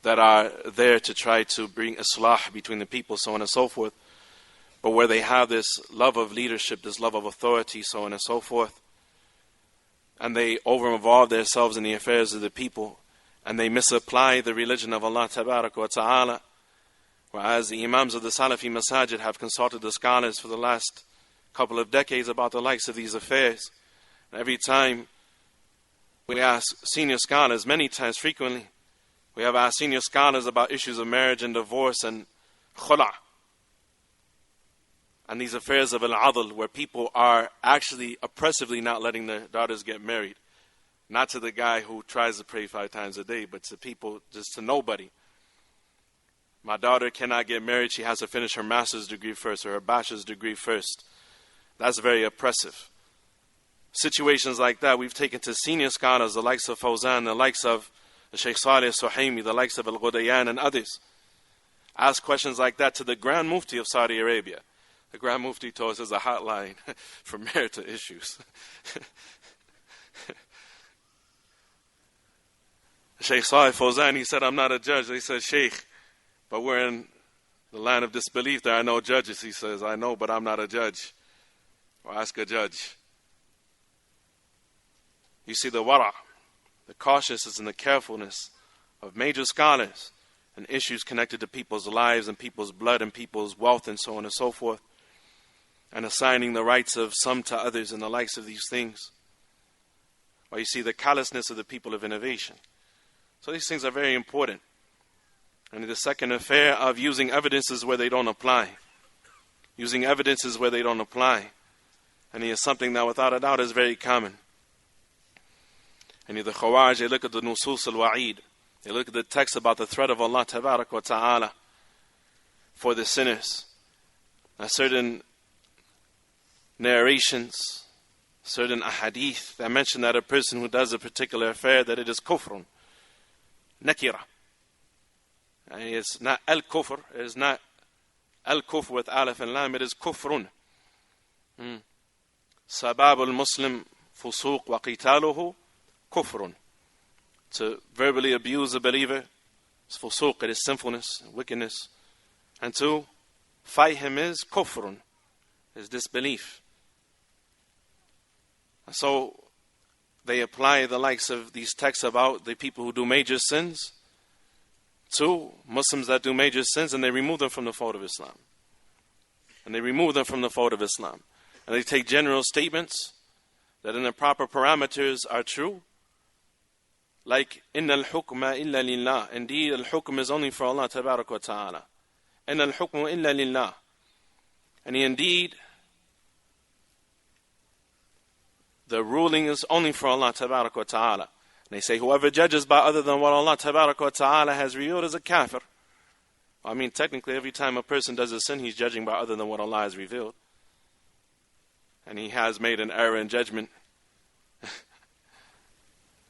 that are there to try to bring islah between the people, so on and so forth, but where they have this love of leadership, this love of authority, so on and so forth, and they over-involve themselves in the affairs of the people, and they misapply the religion of Allah Tabaraka wa Ta'ala. Whereas the imams of the Salafi Masajid have consulted the scholars for the last couple of decades about the likes of these affairs. And every time we ask senior scholars, many times, frequently, we have asked senior scholars about issues of marriage and divorce and khula, and these affairs of al-adl, where people are actually oppressively not letting their daughters get married. Not to the guy who tries to pray 5 times a day, but to people, just to nobody. My daughter cannot get married. She has to finish her master's degree first or her bachelor's degree first. That's very oppressive. Situations like that we've taken to senior scholars, the likes of Fawzan, the likes of Sheikh Saleh Suhaimi, the likes of Al-Ghudayan and others. Ask questions like that to the Grand Mufti of Saudi Arabia. The Grand Mufti told us there's a hotline for marital issues. Sheikh Saleh Fawzan, he said, I'm not a judge. He said, Sheikh, but we're in the land of disbelief. There are no judges. He says, I know, but I'm not a judge. Or ask a judge. You see the wara', the cautiousness and the carefulness of major scholars and issues connected to people's lives and people's blood and people's wealth and so on and so forth, and assigning the rights of some to others and the likes of these things. Or you see the callousness of the people of innovation. So these things are very important. And the second affair of using evidences where they don't apply. Using evidences where they don't apply. And it is something that without a doubt is very common. And the Khawarij, they look at the Nusus al-Wa'id. They look at the text about the threat of Allah Tabarak wa Ta'ala for the sinners. Now, certain narrations, certain ahadith that mention that a person who does a particular affair, that it is kufrun, nakira. And it's not al-kufr, it is not al-kufr with alif and lam, it is kufrun. Sabab al-Muslim fusuq wa qitaluhu kufrun. To verbally abuse a believer is fusuq, it is sinfulness, wickedness. And to fight him is kufrun, is disbelief. And so they apply the likes of these texts about the people who do major sins to Muslims that do major sins, and they remove them from the fold of Islam. And they remove them from the fold of Islam. And they take general statements that in the proper parameters are true. Like, Inna al-hukma illa lillah. Indeed, al-hukm is only for Allah Tabarak wa Ta'ala. Inna al-hukmu illa lillah. And indeed, the ruling is only for Allah Tabarak wa Ta'ala. And they say, whoever judges by other than what Allah Tabarak wa Ta'ala has revealed is a kafir. I mean, technically, every time a person does a sin, he's judging by other than what Allah has revealed. And he has made an error in judgment.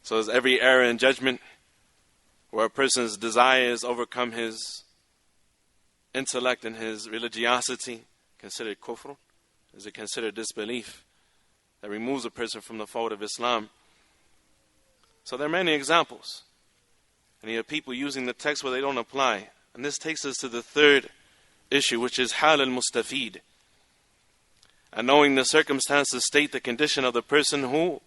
So is every error in judgment where a person's desires overcome his intellect and his religiosity considered kufr? Is it considered disbelief that removes a person from the fold of Islam? So there are many examples. And you have people using the text where they don't apply. And this takes us to the third issue, which is hal al-mustafid. And knowing the circumstances state the condition of the person who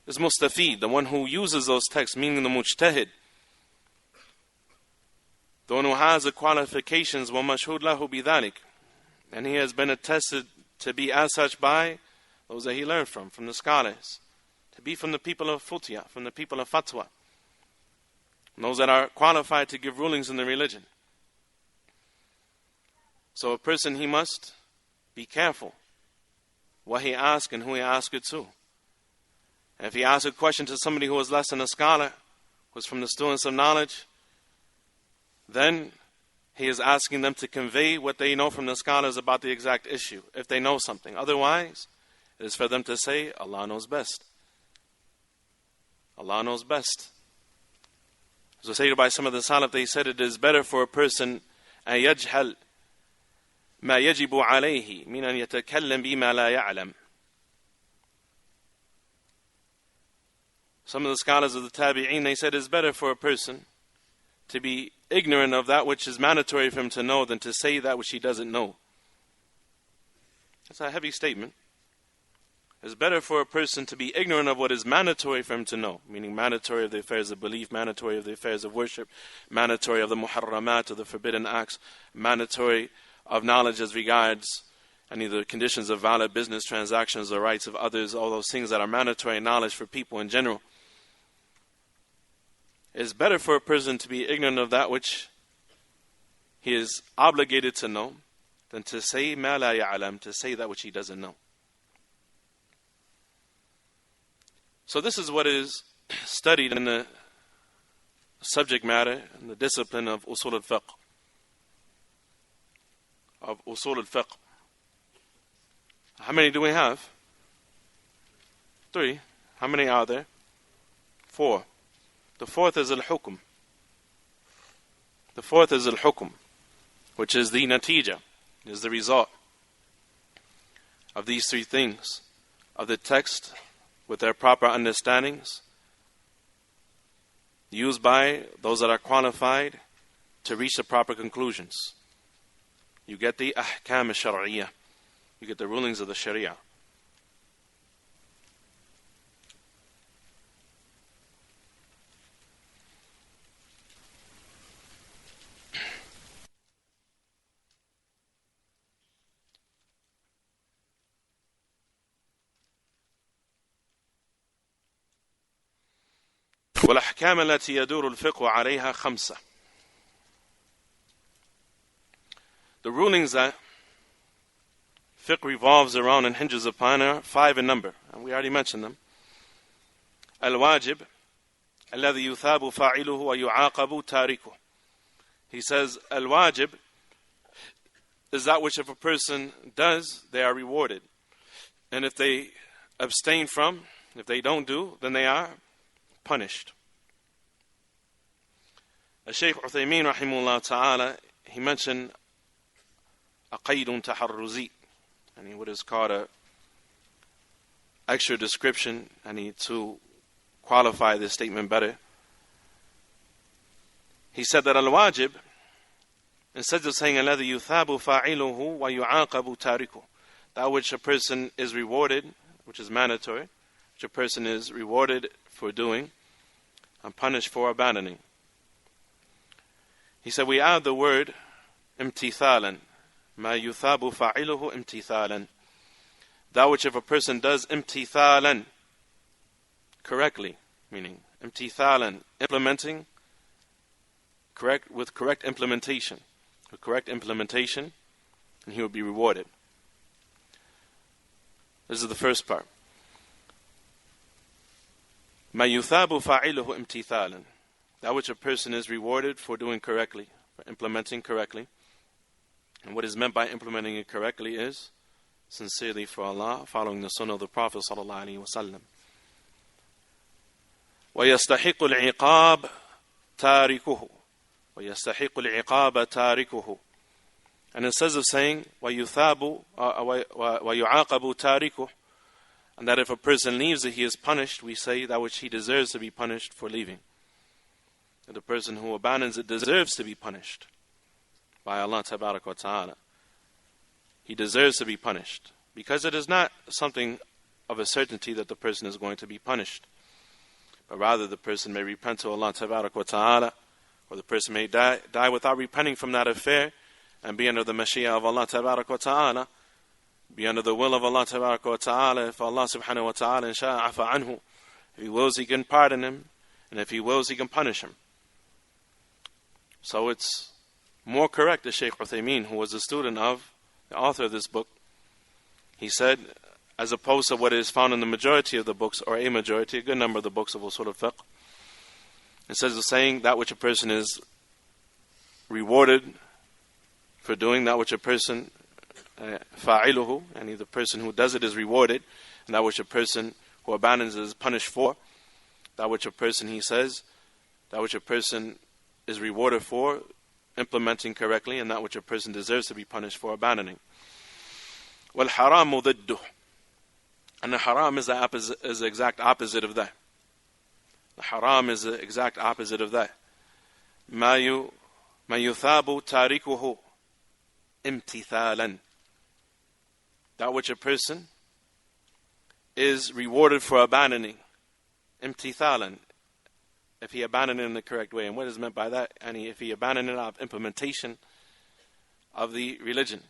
is mustafid, the one who uses those texts, meaning the mujtahid. The one who has the qualifications, وَمَشْهُودْ لَهُ بِذَلِكَ. And he has been attested to be as such by those that he learned from the scholars. To be from the people of futya, from the people of fatwa. Those that are qualified to give rulings in the religion. So a person, he must be careful what he asks and who he asks it to. And if he asks a question to somebody who is less than a scholar, who is from the students of knowledge, then he is asking them to convey what they know from the scholars about the exact issue, if they know something. Otherwise, it is for them to say, Allah knows best. Allah knows best. As was stated by some of the Salaf, they said it is better for a person أن يجهل ما يجب عليه من أن يتكلم بما لا يعلم. Some of the scholars of the Tabi'een, they said it's better for a person to be ignorant of that which is mandatory for him to know than to say that which he doesn't know. That's a heavy statement. It's better for a person to be ignorant of what is mandatory for him to know, meaning mandatory of the affairs of belief, mandatory of the affairs of worship, mandatory of the muharramat, of the forbidden acts, mandatory of knowledge as regards any of the conditions of valid business transactions, the rights of others, all those things that are mandatory knowledge for people in general. It's better for a person to be ignorant of that which he is obligated to know than to say ma la ya'lam, to say that which he doesn't know. So this is what is studied in the subject matter and the discipline of usul al-fiqh. of usul al-fiqh. How many do we have? 3. How many are there? 4. The fourth is al-hukm. The fourth is al-hukm, which is the natija, is the result of these 3 things, of the text with their proper understandings, used by those that are qualified to reach the proper conclusions. You get the ahkam al-shar'iyyah. You get the rulings of the sharia. والأحكام التي يدور الفقه عليها 5. The rulings that fiqh revolves around and hinges upon are 5 in number, and we already mentioned them. الواجب الذي يثاب فاعله ويعاقب تاركه. He says al-wajib is that which if a person does, they are rewarded, and if they abstain from, if they don't do, then they are punished. Shaykh Uthaymeen rahimahullah ta'ala, he mentioned a qaydun taharruzi, and what is called a extra description, and to qualify this statement better. He said that al-wajib, instead of saying alladhi yuthabu fa'iluhu wa yu'aqabu tarikuh, that which a person is rewarded, which is mandatory, which a person is rewarded for doing and punished for abandoning. He said we add the word imtithalan, ma yuthabu fa'iluhu imtithalan, that which if a person does imtithalan, correctly, meaning imtithalan, implementing, correct, with correct implementation, and he will be rewarded. This is the first part. Ma yuthabu fa'iluhu imtithalan, that which a person is rewarded for doing correctly, for implementing correctly. And what is meant by implementing it correctly is sincerely for Allah, following the sunnah of the Prophet sallallahu alaihi wasallam. وَيَسْتَحِقُ الْعِقَابَ تَارِكُهُ وَيَسْتَحِقُ الْعِقَابَ تَارِكُهُ. And instead of saying وَيُثَابُ وَيُعَاقَبُ تَارِكُهُ, and that if a person leaves it, he is punished, we say that which he deserves to be punished for leaving. And the person who abandons it deserves to be punished by Allah Tabarak wa Ta'ala. He deserves to be punished, because it is not something of a certainty that the person is going to be punished, but rather the person may repent to Allah Tabarak wa Ta'ala, or the person may die without repenting from that affair and be under the Mashiach of Allah Tabarak wa Ta'ala, be under the will of Allah Tabarak wa Ta'ala. If Allah Subhanahu wa Ta'ala insha'a afa anhu, if He wills, He can pardon him, and if He wills, He can punish him. So it's more correct, the Shaykh Uthaymeen, who was a student of the author of this book, he said, as opposed to what is found in the majority of the books, or a majority, a good number of the books of usul al-fiqh, instead of saying that which a person is rewarded for doing, that which a person fa'iluhu, and the person who does it is rewarded, and that which a person who abandons it is punished for, that which a person, he says, that which a person is rewarded for implementing correctly, and that which a person deserves to be punished for abandoning. وَالْحَرَامُ ضِدُّهُ, and the haram is the exact opposite of that. The haram is the exact opposite of that. مَا يُثَابُ تَارِكُهُ امْتِثَالًا, that which a person is rewarded for abandoning, imtithalan, if he abandoned it in the correct way. And what is meant by that? And if he abandoned it of implementation of the religion,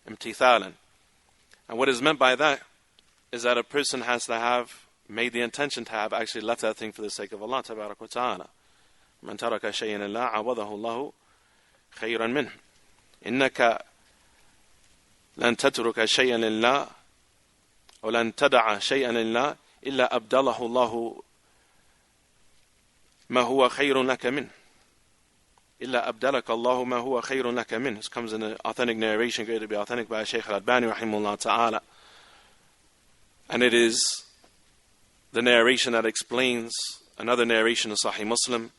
imtithalan. And what is meant by that is that a person has to have made the intention to have actually left that thing for the sake of Allah Tabarak wa Ta'ala. مَنْ تَرَكَ شَيْئًا لِلَّهِ عَوَضَهُ اللَّهُ خَيْرًا مِنْهُ إِنَّكَ لَنْ تَتْرُكَ شَيْئًا لِلَّهِ وَلَنْ تَدَعَ شَيْئًا لِلَّهِ إِلَّا أَبْدَلَهُ اللَّهُ ما هو خير لك منه. إِلَّا أَبْدَلَكَ اللَّهُ مَا هُوَ خَيْرٌ لَكَ مِنْهُ. This comes in an authentic narration, great to be authentic by Shaykh al-Albani rahimahullah ta'ala. And it is the narration that explains another narration of Sahih Muslim,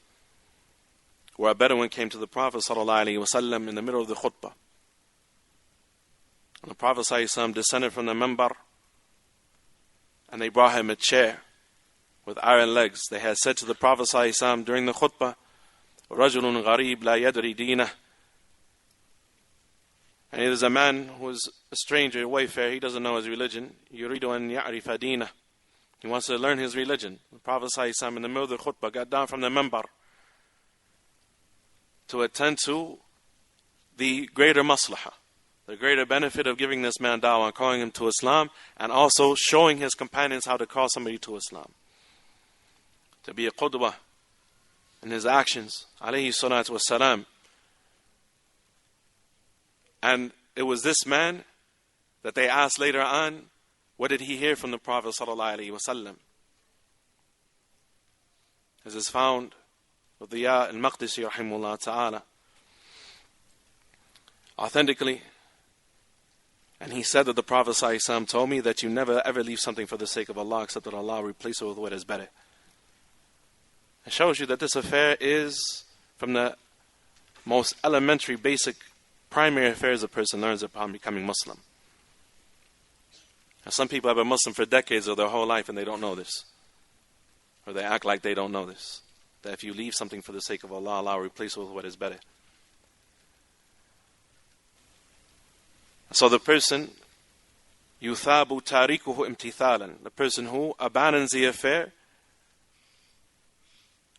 where a Bedouin came to the Prophet ﷺ in the middle of the khutbah. And the Prophet ﷺ descended from the minbar, and they brought him a chair with iron legs. They had said to the Prophet ﷺ during the khutbah, رَجُلٌ غَرِيبٌ لَا يَدْرِي دِينَهُ. And it is a man who is a stranger, a wayfarer, he doesn't know his religion. يُرِيدُ أَن يَعْرِفَ دِينَهُ. He wants to learn his religion. The Prophet ﷺ in the middle of the khutbah got down from the minbar to attend to the greater maslahah, the greater benefit of giving this man da'wah and calling him to Islam, and also showing his companions how to call somebody to Islam. To be a qudwah in his actions, alayhi salatu wassalam. And it was this man that they asked later on, what did he hear from the Prophet sallallahu alaihi wasallam? As is found with the al-Maqdisi rahimahullah ta'ala authentically. And he said that the Prophet sallallahu alaihi wasallam told me that you never ever leave something for the sake of Allah except that Allah will replace it with what is better. It shows you that this affair is from the most elementary, basic, primary affairs a person learns upon becoming Muslim. Now, some people have been Muslim for decades of their whole life and they don't know this. Or they act like they don't know this. That if you leave something for the sake of Allah, Allah will replace it with what is better. So the person, يُثَابُ تَارِكُهُ امْتِثَالًا, the person who abandons the affair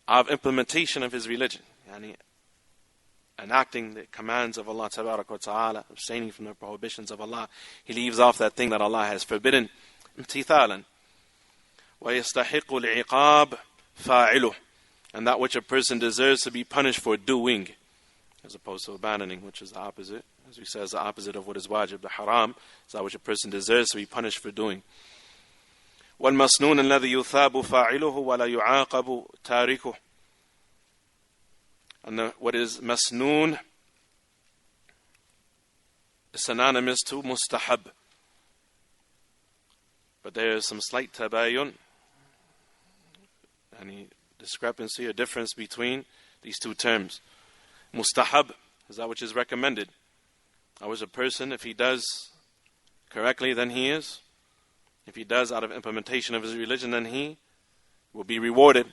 of implementation of his religion, yani enacting the commands of Allah tabarak wa ta'ala, abstaining from the prohibitions of Allah, he leaves off that thing that Allah has forbidden, امتثالا ويستحق العقاب فاعله, and that which a person deserves to be punished for doing, as opposed to abandoning, which is the opposite. As we said, is the opposite of what is wajib. The haram is that which a person deserves to be punished for doing. وَالْمَسْنُونَ الَّذِي يُثَابُ فَاعِلُهُ وَلَا يُعَاقَبُ تَارِكُهُ. And what is masnoon is synonymous to mustahab. But there is some slight tabayun, any discrepancy or difference between these two terms. Mustahab is that which is recommended. That which a person, if he does correctly, then he is. If he does out of implementation of his religion, then he will be rewarded.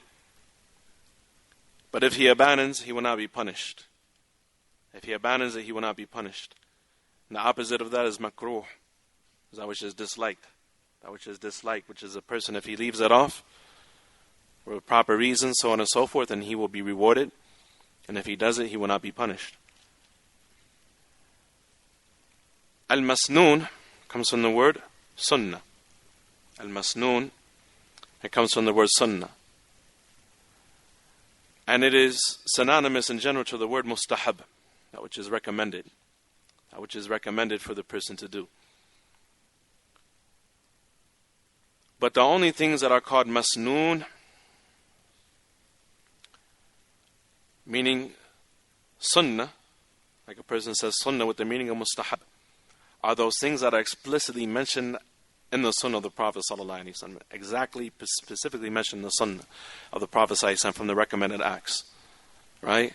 But if he abandons, he will not be punished. If he abandons it, he will not be punished. And the opposite of that is makruh, is that which is disliked. That which is disliked, which is a person, if he leaves it off for proper reasons, so on and so forth, then he will be rewarded. And if he does it, he will not be punished. Al-Masnoon comes from the word sunnah. Al-Masnoon, it comes from the word sunnah. And it is synonymous in general to the word mustahab, that which is recommended. That which is recommended for the person to do. But the only things that are called masnoon, meaning sunnah, like a person says sunnah with the meaning of mustahab, are those things that are explicitly mentioned in the sunnah of the Prophet ﷺ, exactly, specifically mentioned in the sunnah of the Prophet ﷺ from the recommended acts, right?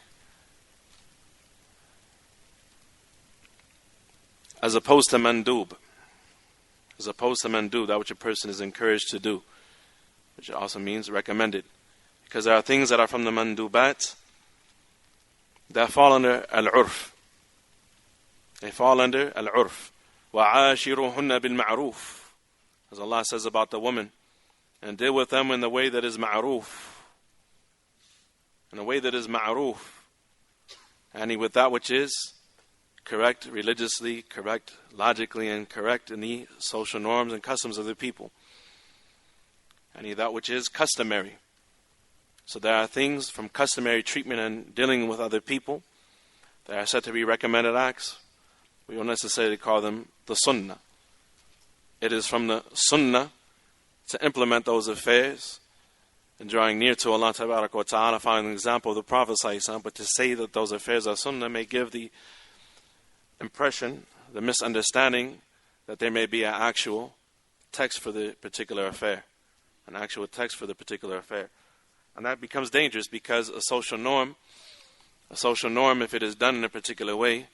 As opposed to mandub, that which a person is encouraged to do, which also means recommended, because there are things that are from the mandubat that fall under al-urf. They fall under al-urf. وَعَاشِرُهُنَّ بِالْمَعْرُوفِ, as Allah says about the woman, and deal with them in the way that is ma'roof. In a way that is ma'roof. And with that which is correct religiously, correct logically, and correct in the social norms and customs of the people. And that which is customary. So there are things from customary treatment and dealing with other people that are said to be recommended acts. We don't necessarily call them the sunnah. It is from the sunnah to implement those affairs and drawing near to Allah Tabaraka wa Ta'ala, following the example of the Prophet ﷺ. But to say that those affairs are sunnah may give the impression, the misunderstanding, that there may be an actual text for the particular affair. An actual text for the particular affair. And that becomes dangerous because a social norm, if it is done in a particular way,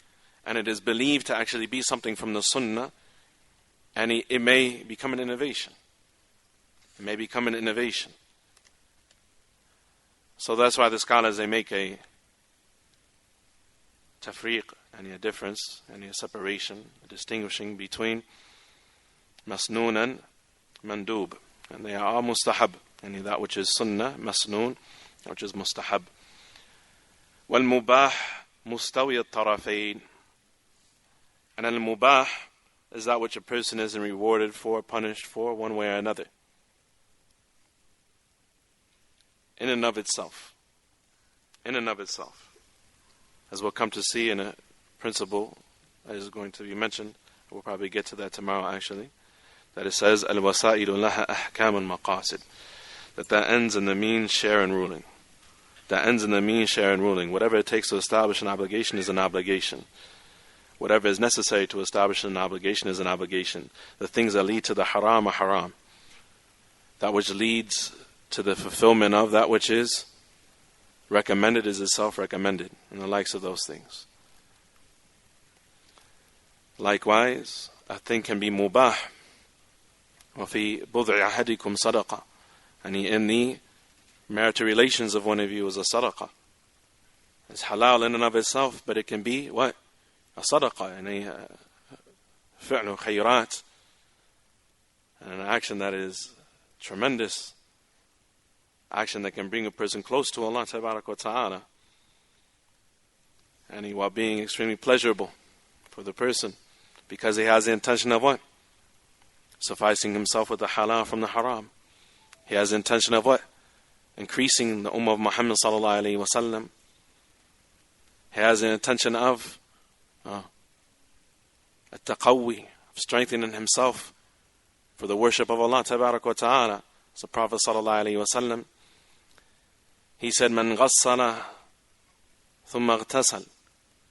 and it is believed to actually be something from the sunnah, and it may become an innovation. It may become an innovation. So that's why the scholars, they make a tafriq, and a difference, and a separation, a distinguishing between masnoon and mandub. And they are all mustahab. And that which is sunnah, masnoon, which is mustahab. وَالْمُبَاحِ مُسْتَوِيَ الطَّرَفَيْنِ. And al-mubah is that which a person isn't rewarded for, punished for, one way or another. In and of itself. In and of itself. As we'll come to see in a principle that is going to be mentioned, we'll probably get to that tomorrow actually, that it says, al-wasailu laha ahkam al-maqasid. That ends in the means share in ruling. That ends in the means share in ruling. Whatever it takes to establish an obligation is an obligation. Whatever is necessary to establish an obligation is an obligation. The things that lead to the haram are haram. That which leads to the fulfillment of that which is recommended is itself recommended, and the likes of those things. Likewise, a thing can be mubah. وَفِي بُضْعِ أَحَدِكُمْ صَدَقَةً. And in the marital relations of one of you is a sadaqah. It's halal in and of itself, but it can be what? A sadaqah, and a fi'lu khayrat, and an action that is tremendous, action that can bring a person close to Allah Tabaraka wa Ta'ala, and while being extremely pleasurable for the person, because he has the intention of what? Sufficing himself with the halal from the haram. He has the intention of what? Increasing the ummah of Muhammad sallallahu alayhi wa sallam. He has the intention of at-taqawwi, of strengthening himself for the worship of Allah Tabaraka wa Ta'ala. So Prophet sallallahu alayhi wa sallam, he said, Man ghassala thumma ghtasal.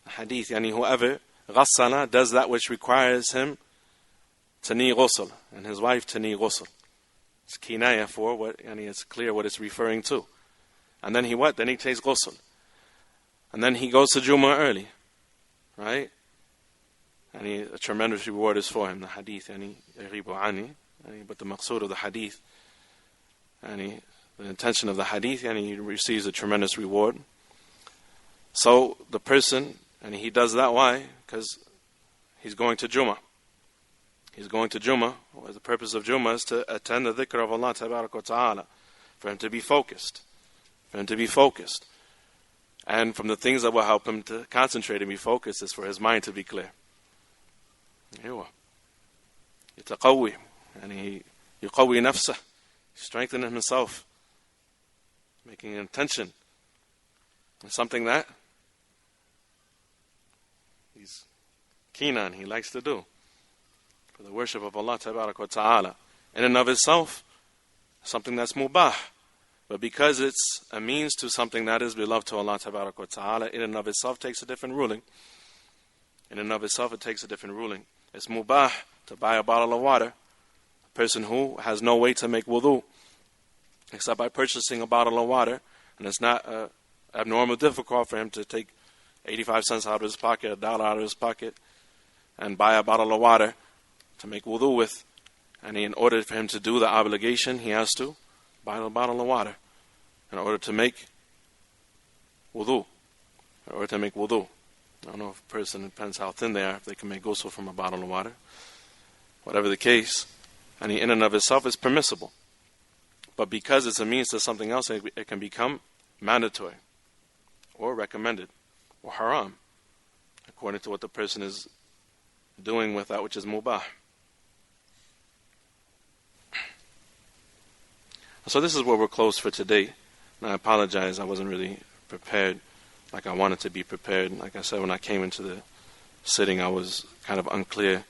Hadith, yani whoever ghassala does that which requires him to need ghusl, and his wife to need ghusl. It's kinaya for what, yani it's clear what it's referring to. And then he what? Then he takes ghusl. And then he goes to Jummah early. Right? And a tremendous reward is for him. The hadith, but the maqsood of the hadith, the intention of the hadith, he receives a tremendous reward. So the person, and he does that, why? Because he's going to Jummah. He's going to Jummah. Well, the purpose of Jummah is to attend the dhikr of Allah Tabaraka wa Ta'ala, for him to be focused. For him to be focused. And from the things that will help him to concentrate and be focused is for his mind to be clear. Yataqawwi, and he yuqawwi nafsah, strengthening himself, making an intention, and something that he's keen on, he likes to do, for the worship of Allah Tabaraka wa Ta'ala. In and of itself, something that's mubah. But because it's a means to something that is beloved to Allah Tabaraka wa Ta'ala, in and of itself takes a different ruling. In and of itself it takes a different ruling. It's mubah to buy a bottle of water. A person who has no way to make wudu, except by purchasing a bottle of water, and it's not abnormal difficult for him to take 85 cents out of his pocket, $1 out of his pocket, and buy a bottle of water to make wudu with. And in order for him to do the obligation, he has to buy a bottle of water in order to make wudu. In order to make wudu. I don't know if a person, it depends how thin they are, if they can make ghusl from a bottle of water. Whatever the case, and in and of itself is permissible. But because it's a means to something else, it can become mandatory, or recommended, or haram, according to what the person is doing with that which is mubah. So this is where we're closed for today. And I apologize, I wasn't really prepared like I wanted to be prepared. Like I said, when I came into the sitting, I was kind of unclear,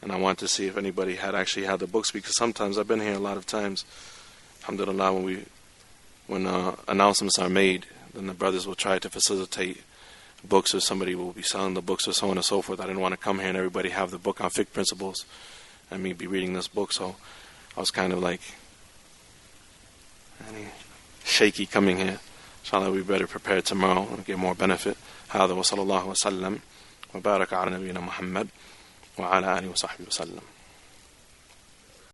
and I wanted to see if anybody had actually had the books, because sometimes I've been here a lot of times, alhamdulillah, when we when announcements are made, then the brothers will try to facilitate books, or somebody will be selling the books, or so on and so forth. I didn't want to come here and everybody have the book on fiqh principles and me be reading this book, so I was kind of like shaky coming here. Inshallah, we better prepare tomorrow and get more benefit. هذا وصلى الله وسلم وبارك على نبينا محمد وعلى آله وصحبه وسلم.